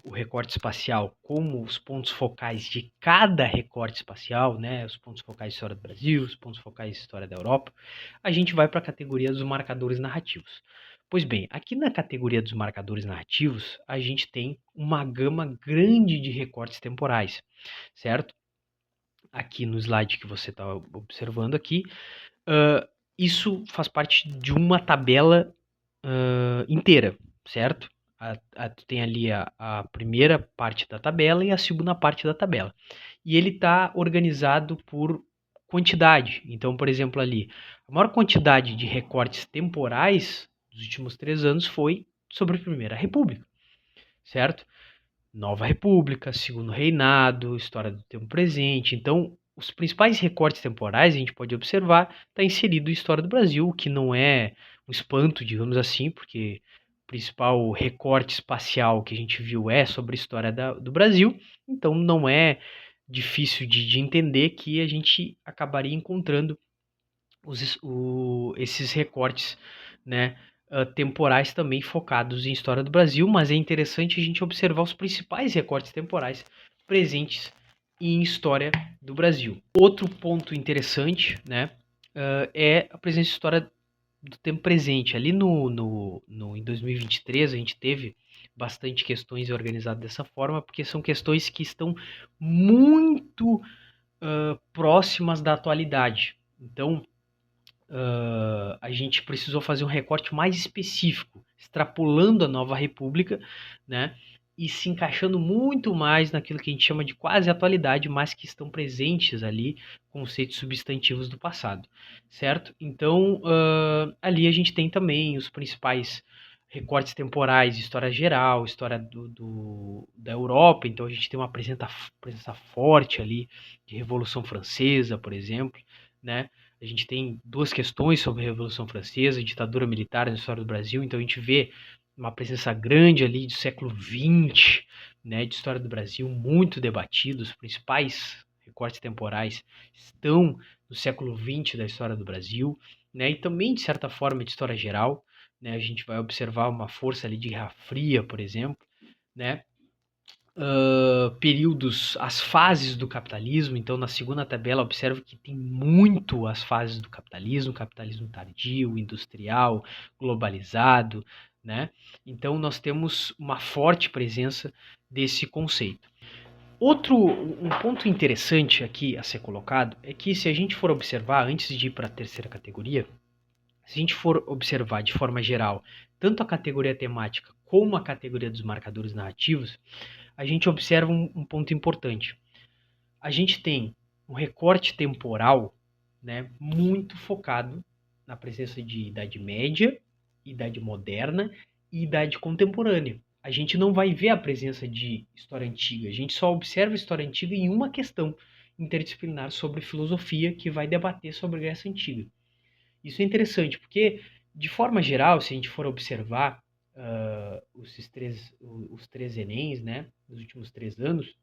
o recorte espacial como os pontos focais de cada recorte espacial, né, os pontos focais de História do Brasil, os pontos focais de História da Europa, a gente vai para a categoria dos marcadores narrativos. Pois bem, aqui na categoria dos marcadores narrativos, a gente tem uma gama grande de recortes temporais, certo? Aqui no slide que você está observando aqui, isso faz parte de uma tabela inteira, certo? Tu tem ali a primeira parte da tabela e a segunda parte da tabela. E ele está organizado por quantidade. Então, por exemplo, ali, a maior quantidade de recortes temporais dos últimos 3 anos foi sobre a Primeira República, certo? Nova República, Segundo Reinado, História do Tempo Presente. Então, os principais recortes temporais, a gente pode observar, está inserido em História do Brasil, o que não é um espanto, digamos assim, porque o principal recorte espacial que a gente viu é sobre a história do Brasil, então não é difícil de entender que a gente acabaria encontrando esses recortes, né, temporais também focados em história do Brasil, mas é interessante a gente observar os principais recortes temporais presentes em história do Brasil. Outro ponto interessante, né, é a presença de história do tempo presente. Ali em 2023 a gente teve bastante questões organizadas dessa forma, porque são questões que estão muito próximas da atualidade. Então, a gente precisou fazer um recorte mais específico, extrapolando a nova república, né? E se encaixando muito mais naquilo que a gente chama de quase atualidade, mas que estão presentes ali conceitos substantivos do passado, certo? Então, ali a gente tem também os principais recortes temporais, história geral, história da Europa, então a gente tem uma presença forte ali de Revolução Francesa, por exemplo, né? A gente tem duas questões sobre a Revolução Francesa e ditadura militar na história do Brasil, então a gente vê uma presença grande ali do século XX, né, de história do Brasil, muito debatido. Os principais recortes temporais estão no século XX da história do Brasil, né, e também, de certa forma, de história geral. Né, a gente vai observar uma força ali de Guerra Fria, por exemplo, né, períodos, as fases do capitalismo. Então, na segunda tabela, observa que tem muito as fases do capitalismo, capitalismo tardio, industrial, globalizado, né? Então, nós temos uma forte presença desse conceito. Um ponto interessante aqui a ser colocado é que, se a gente for observar, antes de ir para a terceira categoria, se a gente for observar de forma geral tanto a categoria temática como a categoria dos marcadores narrativos, a gente observa um ponto importante. A gente tem um recorte temporal, né, muito focado na presença de Idade Média, Idade Moderna e Idade Contemporânea. A gente não vai ver a presença de história antiga, a gente só observa a história antiga em uma questão interdisciplinar sobre filosofia que vai debater sobre a Grécia Antiga. Isso é interessante, porque, de forma geral, se a gente for observar os três Enems, né, dos últimos 3 anos,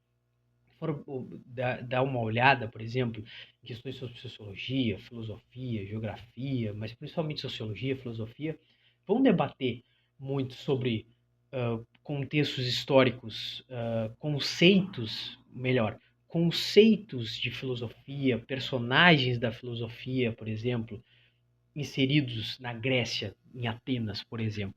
for dar uma olhada, por exemplo, em questões sobre sociologia, filosofia, geografia, mas principalmente sociologia, filosofia, vão debater muito sobre contextos históricos, conceitos de filosofia, personagens da filosofia, por exemplo, inseridos na Grécia, em Atenas, por exemplo,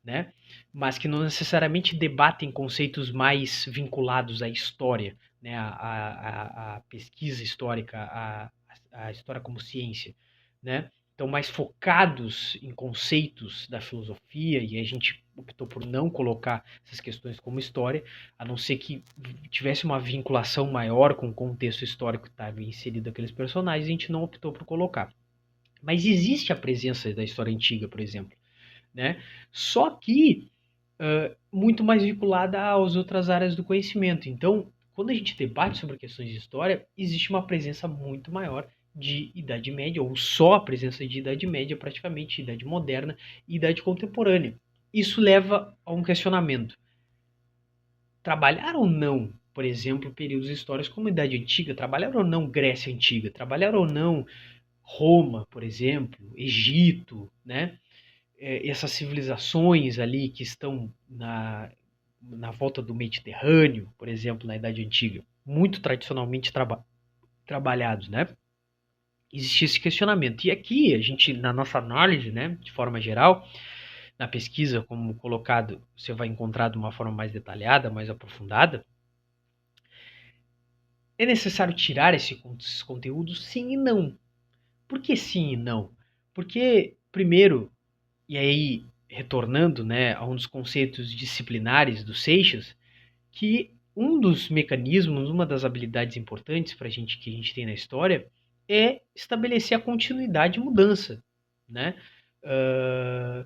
né? Mas que não necessariamente debatem conceitos mais vinculados à história, né? A pesquisa histórica, a história como ciência, né? Então, mais focados em conceitos da filosofia, e a gente optou por não colocar essas questões como história, a não ser que tivesse uma vinculação maior com o contexto histórico que estava inserido aqueles personagens, a gente não optou por colocar. Mas existe a presença da história antiga, por exemplo, né? Só que muito mais vinculada às outras áreas do conhecimento. Então, quando a gente debate sobre questões de história, existe uma presença muito maior de Idade Média, ou só a presença de Idade Média, praticamente, Idade Moderna e Idade Contemporânea. Isso leva a um questionamento. Trabalhar ou não, por exemplo, períodos históricos como Idade Antiga, trabalhar ou não Grécia Antiga, trabalhar ou não Roma, por exemplo, Egito, né? Essas civilizações ali que estão na volta do Mediterrâneo, por exemplo, na Idade Antiga, muito tradicionalmente trabalhados, né? Existia esse questionamento. E aqui, a gente, na nossa análise, né, de forma geral, na pesquisa, como colocado, você vai encontrar de uma forma mais detalhada, mais aprofundada. É necessário tirar esses conteúdos? Sim e não. Por que sim e não? Porque, primeiro, e aí retornando, né, a um dos conceitos disciplinares do Seixas, que um dos mecanismos, uma das habilidades importantes para gente que a gente tem na história é estabelecer a continuidade e mudança, né?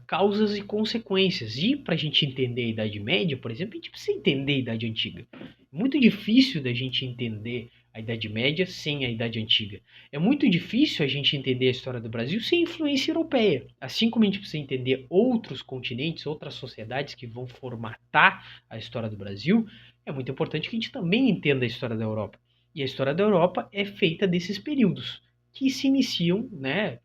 Causas e consequências. E para a gente entender a Idade Média, por exemplo, a gente precisa entender a Idade Antiga. É muito difícil da gente entender a Idade Média sem a Idade Antiga. É muito difícil a gente entender a história do Brasil sem influência europeia. Assim como a gente precisa entender outros continentes, outras sociedades que vão formatar a história do Brasil, é muito importante que a gente também entenda a história da Europa. E a história da Europa é feita desses períodos que se iniciam, né,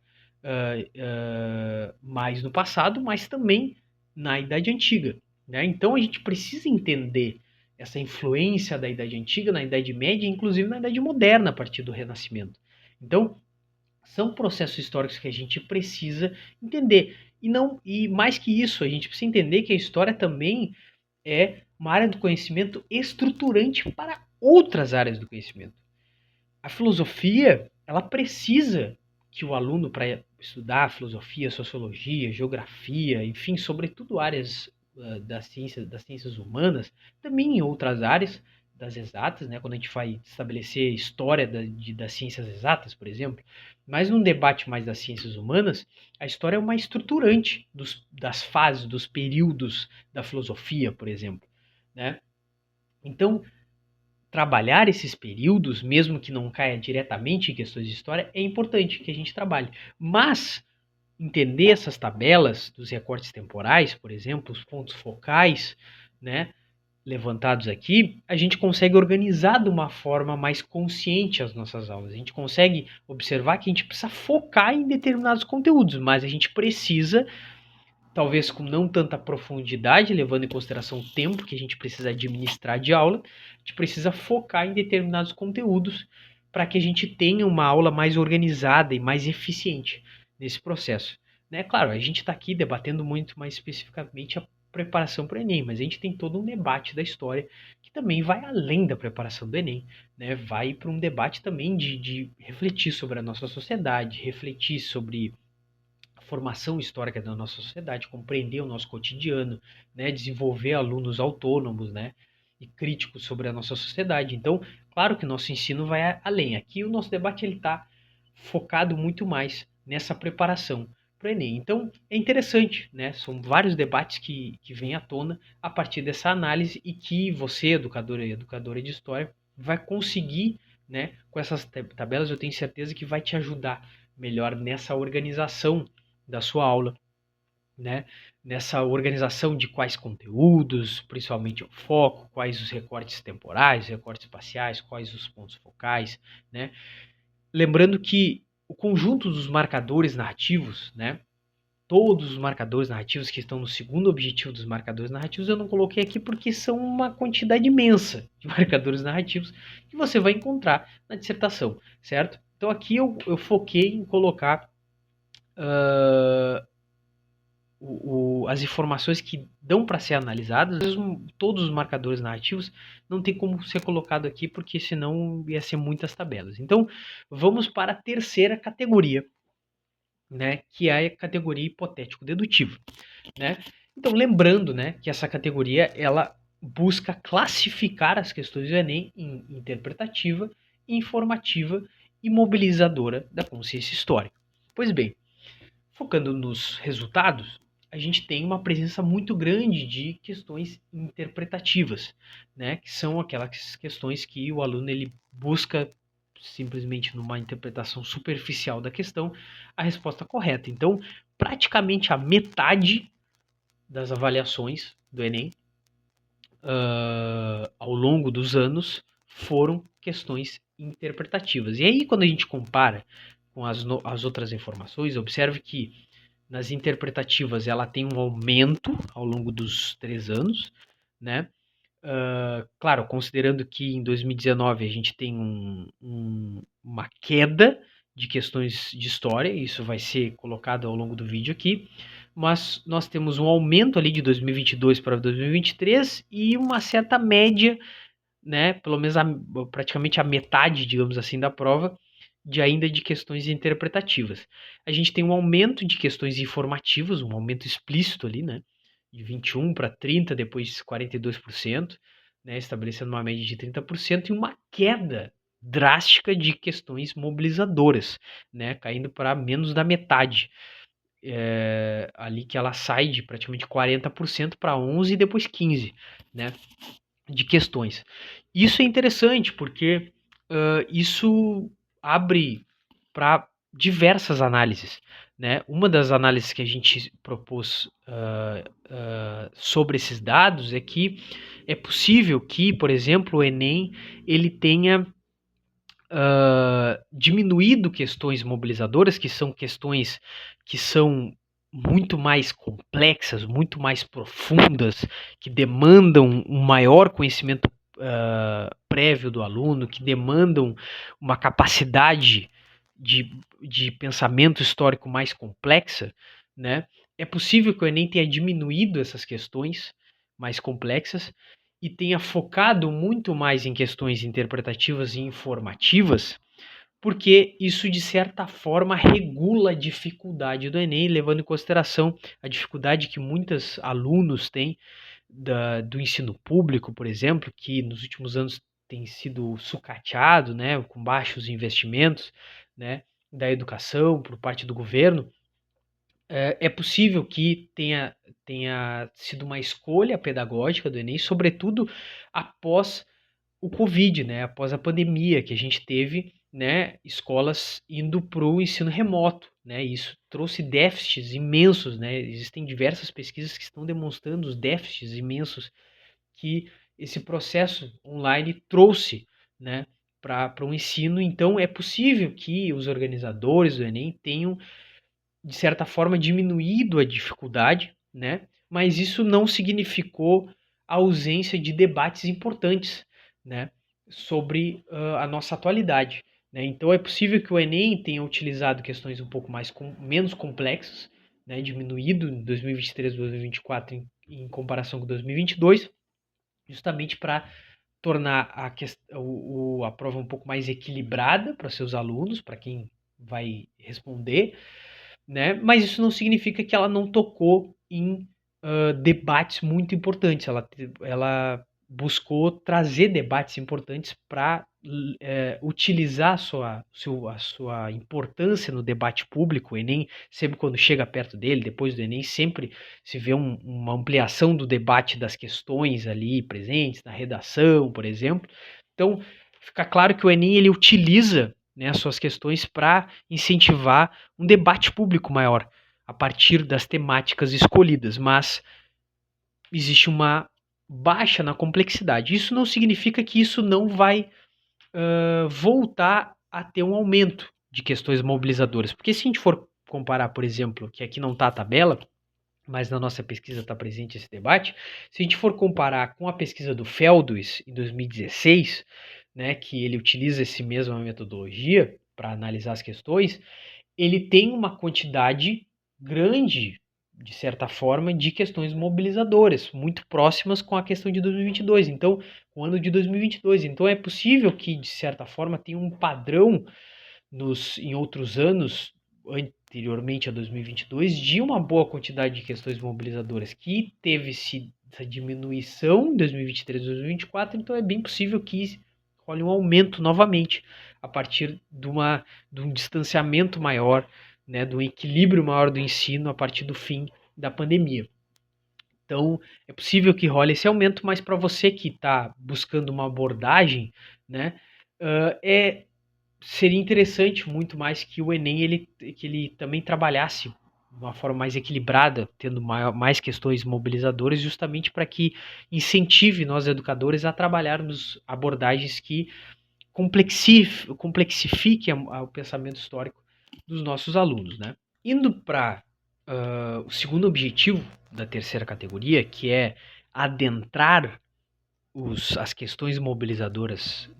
mais no passado, mas também na Idade Antiga, né? Então a gente precisa entender essa influência da Idade Antiga na Idade Média, inclusive na Idade Moderna, a partir do Renascimento. Então, são processos históricos que a gente precisa entender. E mais que isso, a gente precisa entender que a história também é uma área do conhecimento estruturante para outras áreas do conhecimento. A filosofia, ela precisa que o aluno, para estudar filosofia, sociologia, geografia, enfim, sobretudo áreas das ciências humanas, também em outras áreas das exatas, né, quando a gente vai estabelecer história das ciências exatas, por exemplo, mas num debate mais das ciências humanas, a história é uma estruturante das fases, dos períodos da filosofia, por exemplo, né? Então, trabalhar esses períodos, mesmo que não caia diretamente em questões de história, é importante que a gente trabalhe. Mas entender essas tabelas dos recortes temporais, por exemplo, os pontos focais, né, levantados aqui, a gente consegue organizar de uma forma mais consciente as nossas aulas. A gente consegue observar que a gente precisa focar em determinados conteúdos, mas a gente precisa, talvez com não tanta profundidade, levando em consideração o tempo que a gente precisa administrar de aula, a gente precisa focar em determinados conteúdos para que a gente tenha uma aula mais organizada e mais eficiente nesse processo. Né? Claro, a gente está aqui debatendo muito mais especificamente a preparação para o Enem, mas a gente tem todo um debate da história que também vai além da preparação do Enem, né? Vai para um debate também de refletir sobre a nossa sociedade, refletir sobre formação histórica da nossa sociedade, compreender o nosso cotidiano, né, desenvolver alunos autônomos, né, e críticos sobre a nossa sociedade. Então, claro que o nosso ensino vai além. Aqui o nosso debate ele está focado muito mais nessa preparação para o Enem. Então, é interessante, né? São vários debates que vêm à tona a partir dessa análise e que você, educador e educadora de história, vai conseguir, né, com essas tabelas, eu tenho certeza que vai te ajudar melhor nessa organização da sua aula, né? Nessa organização de quais conteúdos, principalmente o foco, quais os recortes temporais, recortes espaciais, quais os pontos focais, né? Lembrando que o conjunto dos marcadores narrativos, né? Todos os marcadores narrativos que estão no segundo objetivo dos marcadores narrativos eu não coloquei aqui porque são uma quantidade imensa de marcadores narrativos que você vai encontrar na dissertação, certo? Então aqui eu foquei em colocar as informações que dão para ser analisadas, mesmo todos os marcadores narrativos, não tem como ser colocado aqui, porque senão ia ser muitas tabelas. Então, vamos para a terceira categoria, né, que é a categoria hipotético-dedutiva, né? Então, lembrando, né, que essa categoria, ela busca classificar as questões do Enem em interpretativa, informativa e mobilizadora da consciência histórica. Pois bem, focando nos resultados, a gente tem uma presença muito grande de questões interpretativas, né? Que são aquelas questões que o aluno ele busca simplesmente numa interpretação superficial da questão a resposta correta. Então, praticamente a metade das avaliações do Enem ao longo dos anos foram questões interpretativas. E aí, quando a gente compara com as outras informações, observe que nas interpretativas ela tem um aumento ao longo dos 3 anos, né? Claro, considerando que em 2019 a gente tem uma queda de questões de história, isso vai ser colocado ao longo do vídeo aqui, mas nós temos um aumento ali de 2022 para 2023 e uma certa média, né, pelo menos praticamente a metade, digamos assim, da prova, ainda de questões interpretativas. A gente tem um aumento de questões informativas, um aumento explícito ali, né, de 21 para 30, depois 42%, né, estabelecendo uma média de 30% e uma queda drástica de questões mobilizadoras, né, caindo para menos da metade. Ali que ela sai de praticamente 40% para 11% e depois 15%, né, de questões. Isso é interessante porque isso abre para diversas análises. Né? Uma das análises que a gente propôs sobre esses dados é que é possível que, por exemplo, o Enem ele tenha diminuído questões mobilizadoras, que são questões que são muito mais complexas, muito mais profundas, que demandam um maior conhecimento prévio do aluno, que demandam uma capacidade de pensamento histórico mais complexa, né? É possível que o Enem tenha diminuído essas questões mais complexas e tenha focado muito mais em questões interpretativas e informativas, porque isso, de certa forma, regula a dificuldade do Enem, levando em consideração a dificuldade que muitos alunos têm do ensino público, por exemplo, que nos últimos anos tem sido sucateado, né, com baixos investimentos, né, da educação por parte do governo. É possível que tenha sido uma escolha pedagógica do Enem, sobretudo após o Covid, né, após a pandemia, que a gente teve, né, escolas indo para o ensino remoto, né, isso trouxe déficits imensos, né, existem diversas pesquisas que estão demonstrando os déficits imensos que esse processo online trouxe, né, para o ensino. Então, é possível que os organizadores do Enem tenham, de certa forma, diminuído a dificuldade, né, mas isso não significou a ausência de debates importantes, né, sobre a nossa atualidade. Né? Então, é possível que o Enem tenha utilizado questões um pouco menos complexas, né, diminuído em 2023 e 2024 em comparação com 2022, justamente para tornar a prova um pouco mais equilibrada para seus alunos, para quem vai responder, né? Mas isso não significa que ela não tocou em debates muito importantes. Ela buscou trazer debates importantes para utilizar a sua importância no debate público. O Enem, sempre quando chega perto dele, depois do Enem, sempre se vê uma ampliação do debate das questões ali presentes, na redação, por exemplo. Então, fica claro que o Enem ele utiliza, né, as suas questões para incentivar um debate público maior a partir das temáticas escolhidas, mas existe uma baixa na complexidade. Isso não significa que isso não vai voltar a ter um aumento de questões mobilizadoras, porque se a gente for comparar, por exemplo, que aqui não está a tabela, mas na nossa pesquisa está presente esse debate, se a gente for comparar com a pesquisa do Feldus em 2016, né, que ele utiliza essa mesma metodologia para analisar as questões, ele tem uma quantidade grande, de certa forma, de questões mobilizadoras, muito próximas com a questão de 2022. Então, o ano de 2022. Então, é possível que, de certa forma, tenha um padrão em outros anos, anteriormente a 2022, de uma boa quantidade de questões mobilizadoras, que teve essa diminuição em 2023 e 2024. Então, é bem possível que role um aumento novamente a partir de um distanciamento maior, né, de um equilíbrio maior do ensino a partir do fim da pandemia. Então, é possível que role esse aumento, mas para você que está buscando uma abordagem, né, seria interessante muito mais que o Enem que ele também trabalhasse de uma forma mais equilibrada, tendo mais questões mobilizadoras, justamente para que incentive nós educadores a trabalharmos abordagens que complexifique o pensamento histórico dos nossos alunos, né? Indo para o segundo objetivo da terceira categoria, que é adentrar as questões mobilizadoras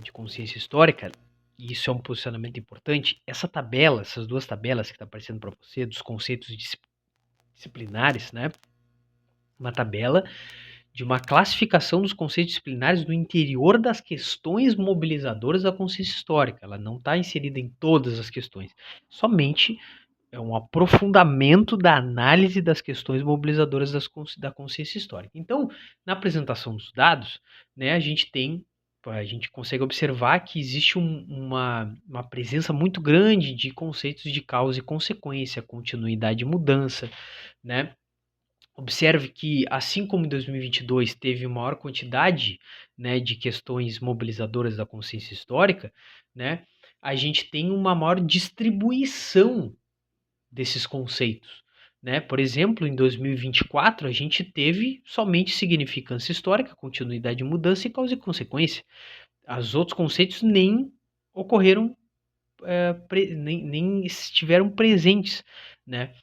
de consciência histórica, e isso é um posicionamento importante, essas duas tabelas que está aparecendo para você, dos conceitos disciplinares, né? Uma tabela de uma classificação dos conceitos disciplinares do interior das questões mobilizadoras da consciência histórica. Ela não está inserida em todas as questões, somente é um aprofundamento da análise das questões mobilizadoras da consciência histórica. Então, na apresentação dos dados, né, a gente consegue observar que existe uma presença muito grande de conceitos de causa e consequência, continuidade e mudança, né? Observe que, assim como em 2022 teve maior quantidade, né, de questões mobilizadoras da consciência histórica, né, a gente tem uma maior distribuição desses conceitos, né? Por exemplo, em 2024, a gente teve somente significância histórica, continuidade, mudança e causa e consequência. Os outros conceitos nem ocorreram, nem estiveram presentes, né?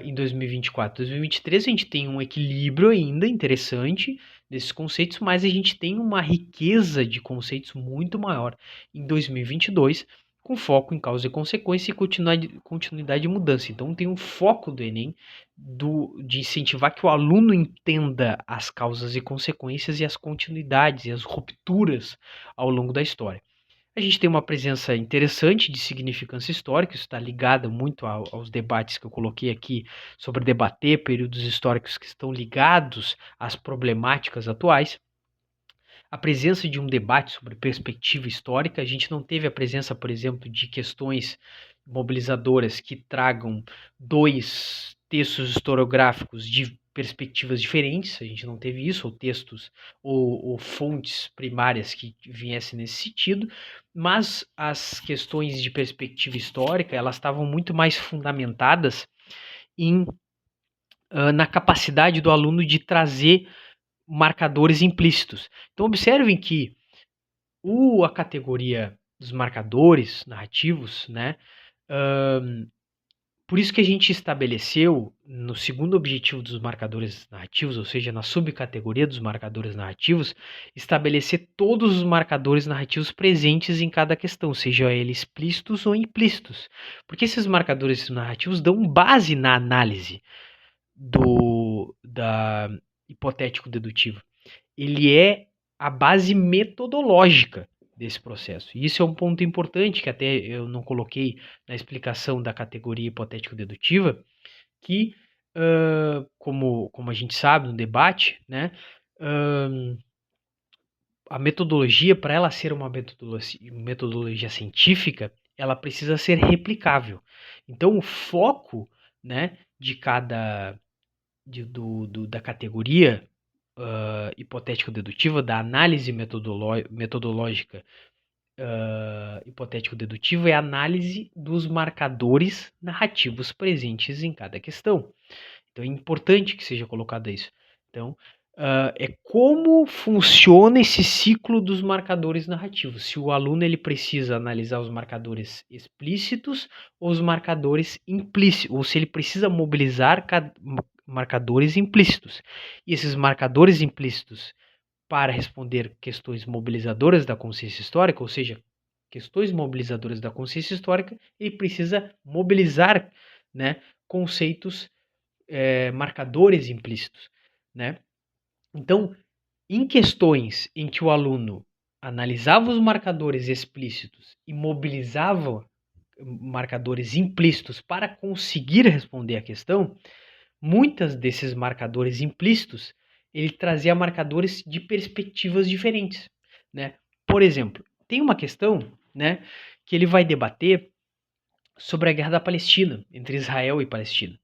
Em 2024. 2023 a gente tem um equilíbrio ainda interessante desses conceitos, mas a gente tem uma riqueza de conceitos muito maior em 2022, com foco em causa e consequência e continuidade e mudança. Então tem um foco do Enem de incentivar que o aluno entenda as causas e consequências e as continuidades e as rupturas ao longo da história. A gente tem uma presença interessante de significância histórica, isso está ligado muito aos debates que eu coloquei aqui sobre debater períodos históricos que estão ligados às problemáticas atuais. A presença de um debate sobre perspectiva histórica, a gente não teve a presença, por exemplo, de questões mobilizadoras que tragam dois textos historiográficos de perspectivas diferentes, a gente não teve isso, ou textos ou fontes primárias que viessem nesse sentido, mas as questões de perspectiva histórica, elas estavam muito mais fundamentadas em, na capacidade do aluno de trazer marcadores implícitos. Então observem que a categoria dos marcadores narrativos, né? Por isso que a gente estabeleceu no segundo objetivo dos marcadores narrativos, ou seja, na subcategoria dos marcadores narrativos, estabelecer todos os marcadores narrativos presentes em cada questão, sejam eles explícitos ou implícitos. Porque esses marcadores narrativos dão base na análise da hipotético-dedutiva. Ele é a base metodológica desse processo. E isso é um ponto importante que até eu não coloquei na explicação da categoria hipotético-dedutiva, que, como a gente sabe no debate, né, a metodologia, para ela ser uma metodologia científica, ela precisa ser replicável. Então, o foco, né, de cada da categoria hipotético-dedutiva, da análise metodológica hipotético-dedutiva, é a análise dos marcadores narrativos presentes em cada questão. Então é importante que seja colocado isso. Então, é como funciona esse ciclo dos marcadores narrativos. Se o aluno ele precisa analisar os marcadores explícitos ou os marcadores implícitos, ou se ele precisa mobilizar marcadores implícitos. E esses marcadores implícitos para responder questões mobilizadoras da consciência histórica, ou seja, questões mobilizadoras da consciência histórica, ele precisa mobilizar, né, conceitos, marcadores implícitos, né? Então, em questões em que o aluno analisava os marcadores explícitos e mobilizava marcadores implícitos para conseguir responder a questão, muitas desses marcadores implícitos, ele trazia marcadores de perspectivas diferentes, né? Por exemplo, tem uma questão, né, que ele vai debater sobre a guerra da Palestina, entre Israel e Palestina,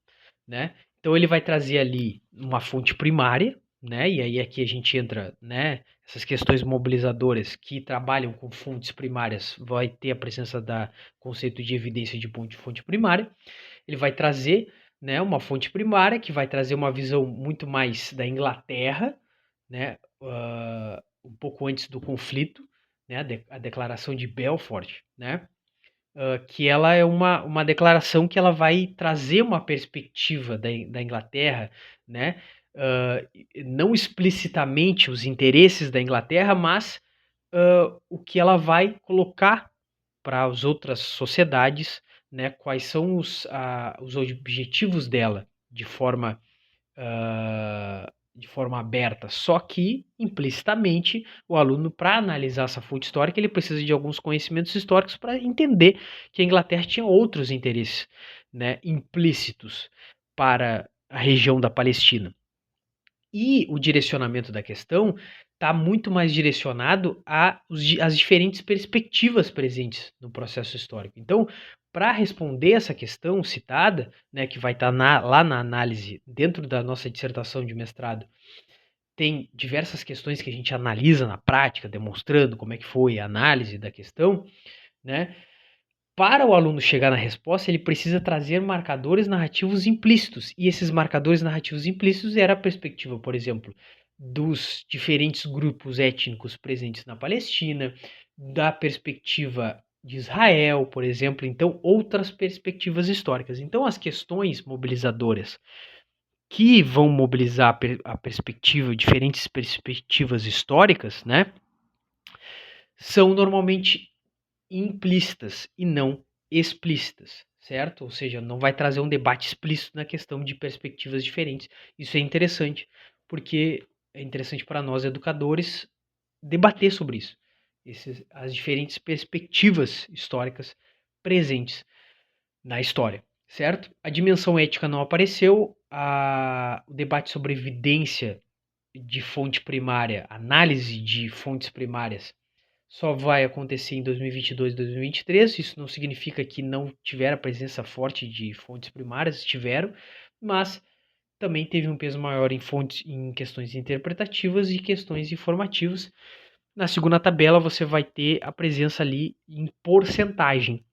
né? Então ele vai trazer ali uma fonte primária, né? E aí aqui a gente entra, né? Essas questões mobilizadoras que trabalham com fontes primárias, vai ter a presença da conceito de evidência de fonte primária. Ele vai trazer, né, uma fonte primária que vai trazer uma visão muito mais da Inglaterra, né, um pouco antes do conflito, né, a declaração de Belfort, né, que ela é uma declaração que ela vai trazer uma perspectiva da Inglaterra, né, não explicitamente os interesses da Inglaterra, mas o que ela vai colocar para as outras sociedades, né, quais são os objetivos dela de forma aberta. Só que, implicitamente, o aluno, para analisar essa fonte histórica, ele precisa de alguns conhecimentos históricos para entender que a Inglaterra tinha outros interesses, né, implícitos para a região da Palestina. E o direcionamento da questão está muito mais direcionado às diferentes perspectivas presentes no processo histórico. Então, para responder essa questão citada, né, que vai estar lá na análise, dentro da nossa dissertação de mestrado, tem diversas questões que a gente analisa na prática, demonstrando como é que foi a análise da questão, né? para o aluno chegar na resposta, ele precisa trazer marcadores narrativos implícitos. E esses marcadores narrativos implícitos era a perspectiva, por exemplo, dos diferentes grupos étnicos presentes na Palestina, da perspectiva de Israel, por exemplo, então outras perspectivas históricas. Então as questões mobilizadoras que vão mobilizar a perspectiva, diferentes perspectivas históricas, né, são normalmente implícitas e não explícitas, certo? Ou seja, não vai trazer um debate explícito na questão de perspectivas diferentes. Isso é interessante, porque é interessante para nós educadores debater sobre isso, as diferentes perspectivas históricas presentes na história, certo? A dimensão ética não apareceu, o debate sobre evidência de fonte primária, análise de fontes primárias, só vai acontecer em 2022 e 2023. Isso não significa que não tiver a presença forte de fontes primárias, tiveram, mas também teve um peso maior em fontes, em questões interpretativas e questões informativas. Na segunda tabela você vai ter a presença ali em porcentagem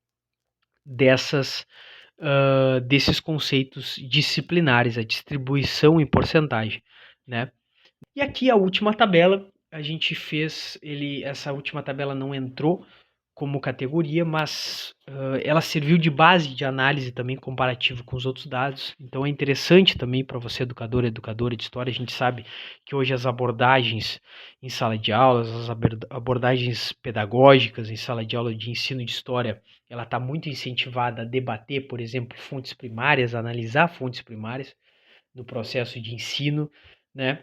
desses conceitos disciplinares, a distribuição em porcentagem, né? E aqui a última tabela, a gente fez essa última tabela não entrou como categoria, mas ela serviu de base de análise também comparativo com os outros dados. Então é interessante também para você, educador, educadora de história. A gente sabe que hoje as abordagens em sala de aulas, as abordagens pedagógicas em sala de aula de ensino de história, ela está muito incentivada a debater, por exemplo, fontes primárias, analisar fontes primárias no processo de ensino, né?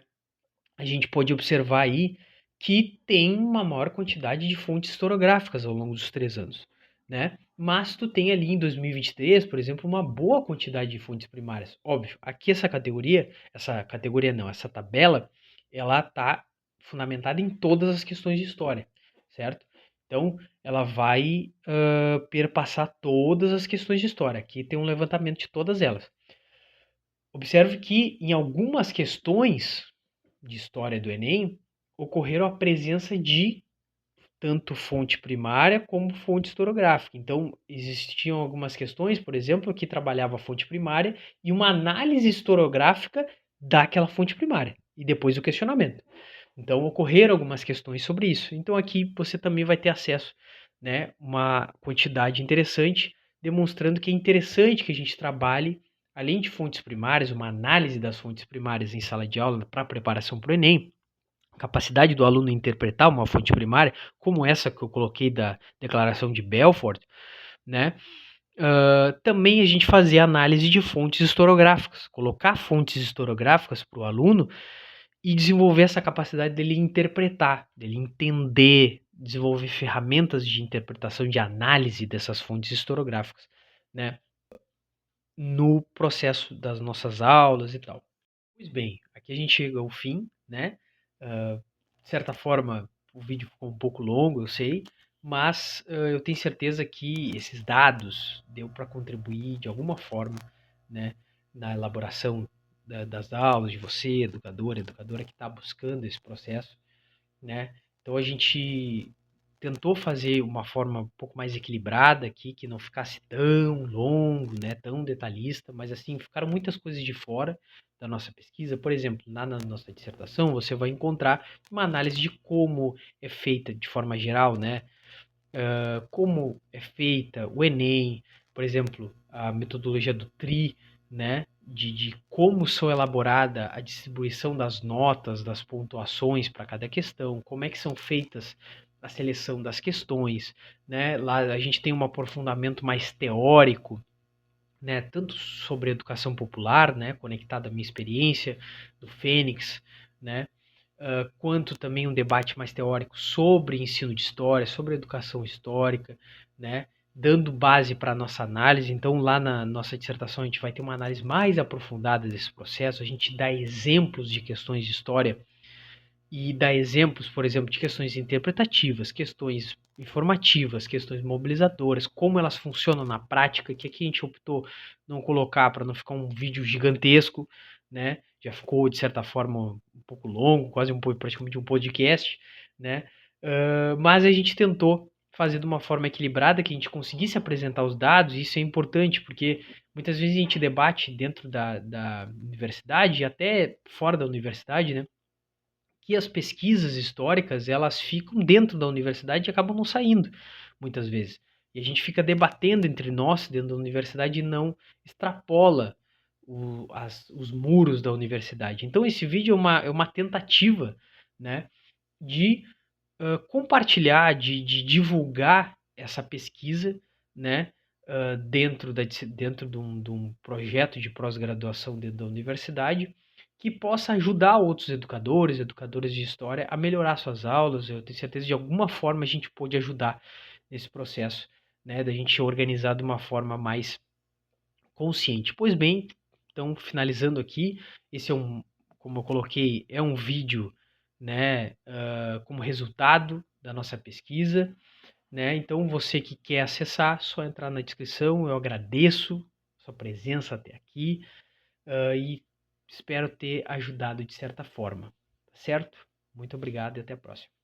A gente pode observar aí que tem uma maior quantidade de fontes historiográficas ao longo dos 3 anos, né? Mas tu tem ali em 2023, por exemplo, uma boa quantidade de fontes primárias. Óbvio, aqui essa tabela, ela está fundamentada em todas as questões de história, certo? Então, ela vai perpassar todas as questões de história. Aqui tem um levantamento de todas elas. Observe que em algumas questões de história do Enem, ocorreram a presença de tanto fonte primária como fonte historiográfica. Então, existiam algumas questões, por exemplo, que trabalhava a fonte primária e uma análise historiográfica daquela fonte primária, e depois o questionamento. Então, ocorreram algumas questões sobre isso. Então, aqui você também vai ter acesso, né, uma quantidade interessante, demonstrando que é interessante que a gente trabalhe, além de fontes primárias, uma análise das fontes primárias em sala de aula para preparação para o Enem, a capacidade do aluno interpretar uma fonte primária, como essa que eu coloquei da Declaração de Belfort, né? Também a gente fazer análise de fontes historiográficas, colocar fontes historiográficas para o aluno e desenvolver essa capacidade dele interpretar, dele entender, desenvolver ferramentas de interpretação, de análise dessas fontes historiográficas, né? No processo das nossas aulas e tal. Pois bem, aqui a gente chega ao fim, né? De certa forma, o vídeo ficou um pouco longo, eu sei, mas eu tenho certeza que esses dados deu para contribuir de alguma forma, né, na elaboração das aulas de você, educador, educadora que está buscando esse processo, né? Então a gente tentou fazer uma forma um pouco mais equilibrada aqui, que não ficasse tão longo, né, tão detalhista, mas assim, ficaram muitas coisas de fora da nossa pesquisa. Por exemplo, na nossa dissertação, você vai encontrar uma análise de como é feita de forma geral, né, como é feita o Enem, por exemplo, a metodologia do TRI, né, de como são elaborada a distribuição das notas, das pontuações para cada questão, como é que são feitas a seleção das questões, né? Lá a gente tem um aprofundamento mais teórico, né, tanto sobre educação popular, né, conectado à minha experiência do Fênix, né, quanto também um debate mais teórico sobre ensino de história, sobre educação histórica, né, dando base para a nossa análise. Então, lá na nossa dissertação, a gente vai ter uma análise mais aprofundada desse processo, a gente dá exemplos de questões de história e dá exemplos, por exemplo, de questões interpretativas, questões informativas, questões mobilizadoras, como elas funcionam na prática, que aqui a gente optou não colocar para não ficar um vídeo gigantesco, né? Já ficou, de certa forma, um pouco longo, quase praticamente um podcast, né? Mas a gente tentou fazer de uma forma equilibrada, que a gente conseguisse apresentar os dados. Isso é importante, porque muitas vezes a gente debate dentro da universidade, e até fora da universidade, né? Que as pesquisas históricas elas ficam dentro da universidade e acabam não saindo, muitas vezes. E a gente fica debatendo entre nós dentro da universidade e não extrapola os muros da universidade. Então esse vídeo é uma tentativa, né, de compartilhar, de divulgar essa pesquisa, né, dentro de um projeto de pós-graduação dentro da universidade, que possa ajudar outros educadores, educadores de história, a melhorar suas aulas. Eu tenho certeza que de alguma forma a gente pode ajudar nesse processo, né, da gente organizar de uma forma mais consciente. Pois bem, então finalizando aqui, esse é um, como eu coloquei, é um vídeo, né, como resultado da nossa pesquisa, né? Então você que quer acessar, só entrar na descrição. Eu agradeço sua presença até aqui, e espero ter ajudado de certa forma, tá certo? Muito obrigado e até a próxima.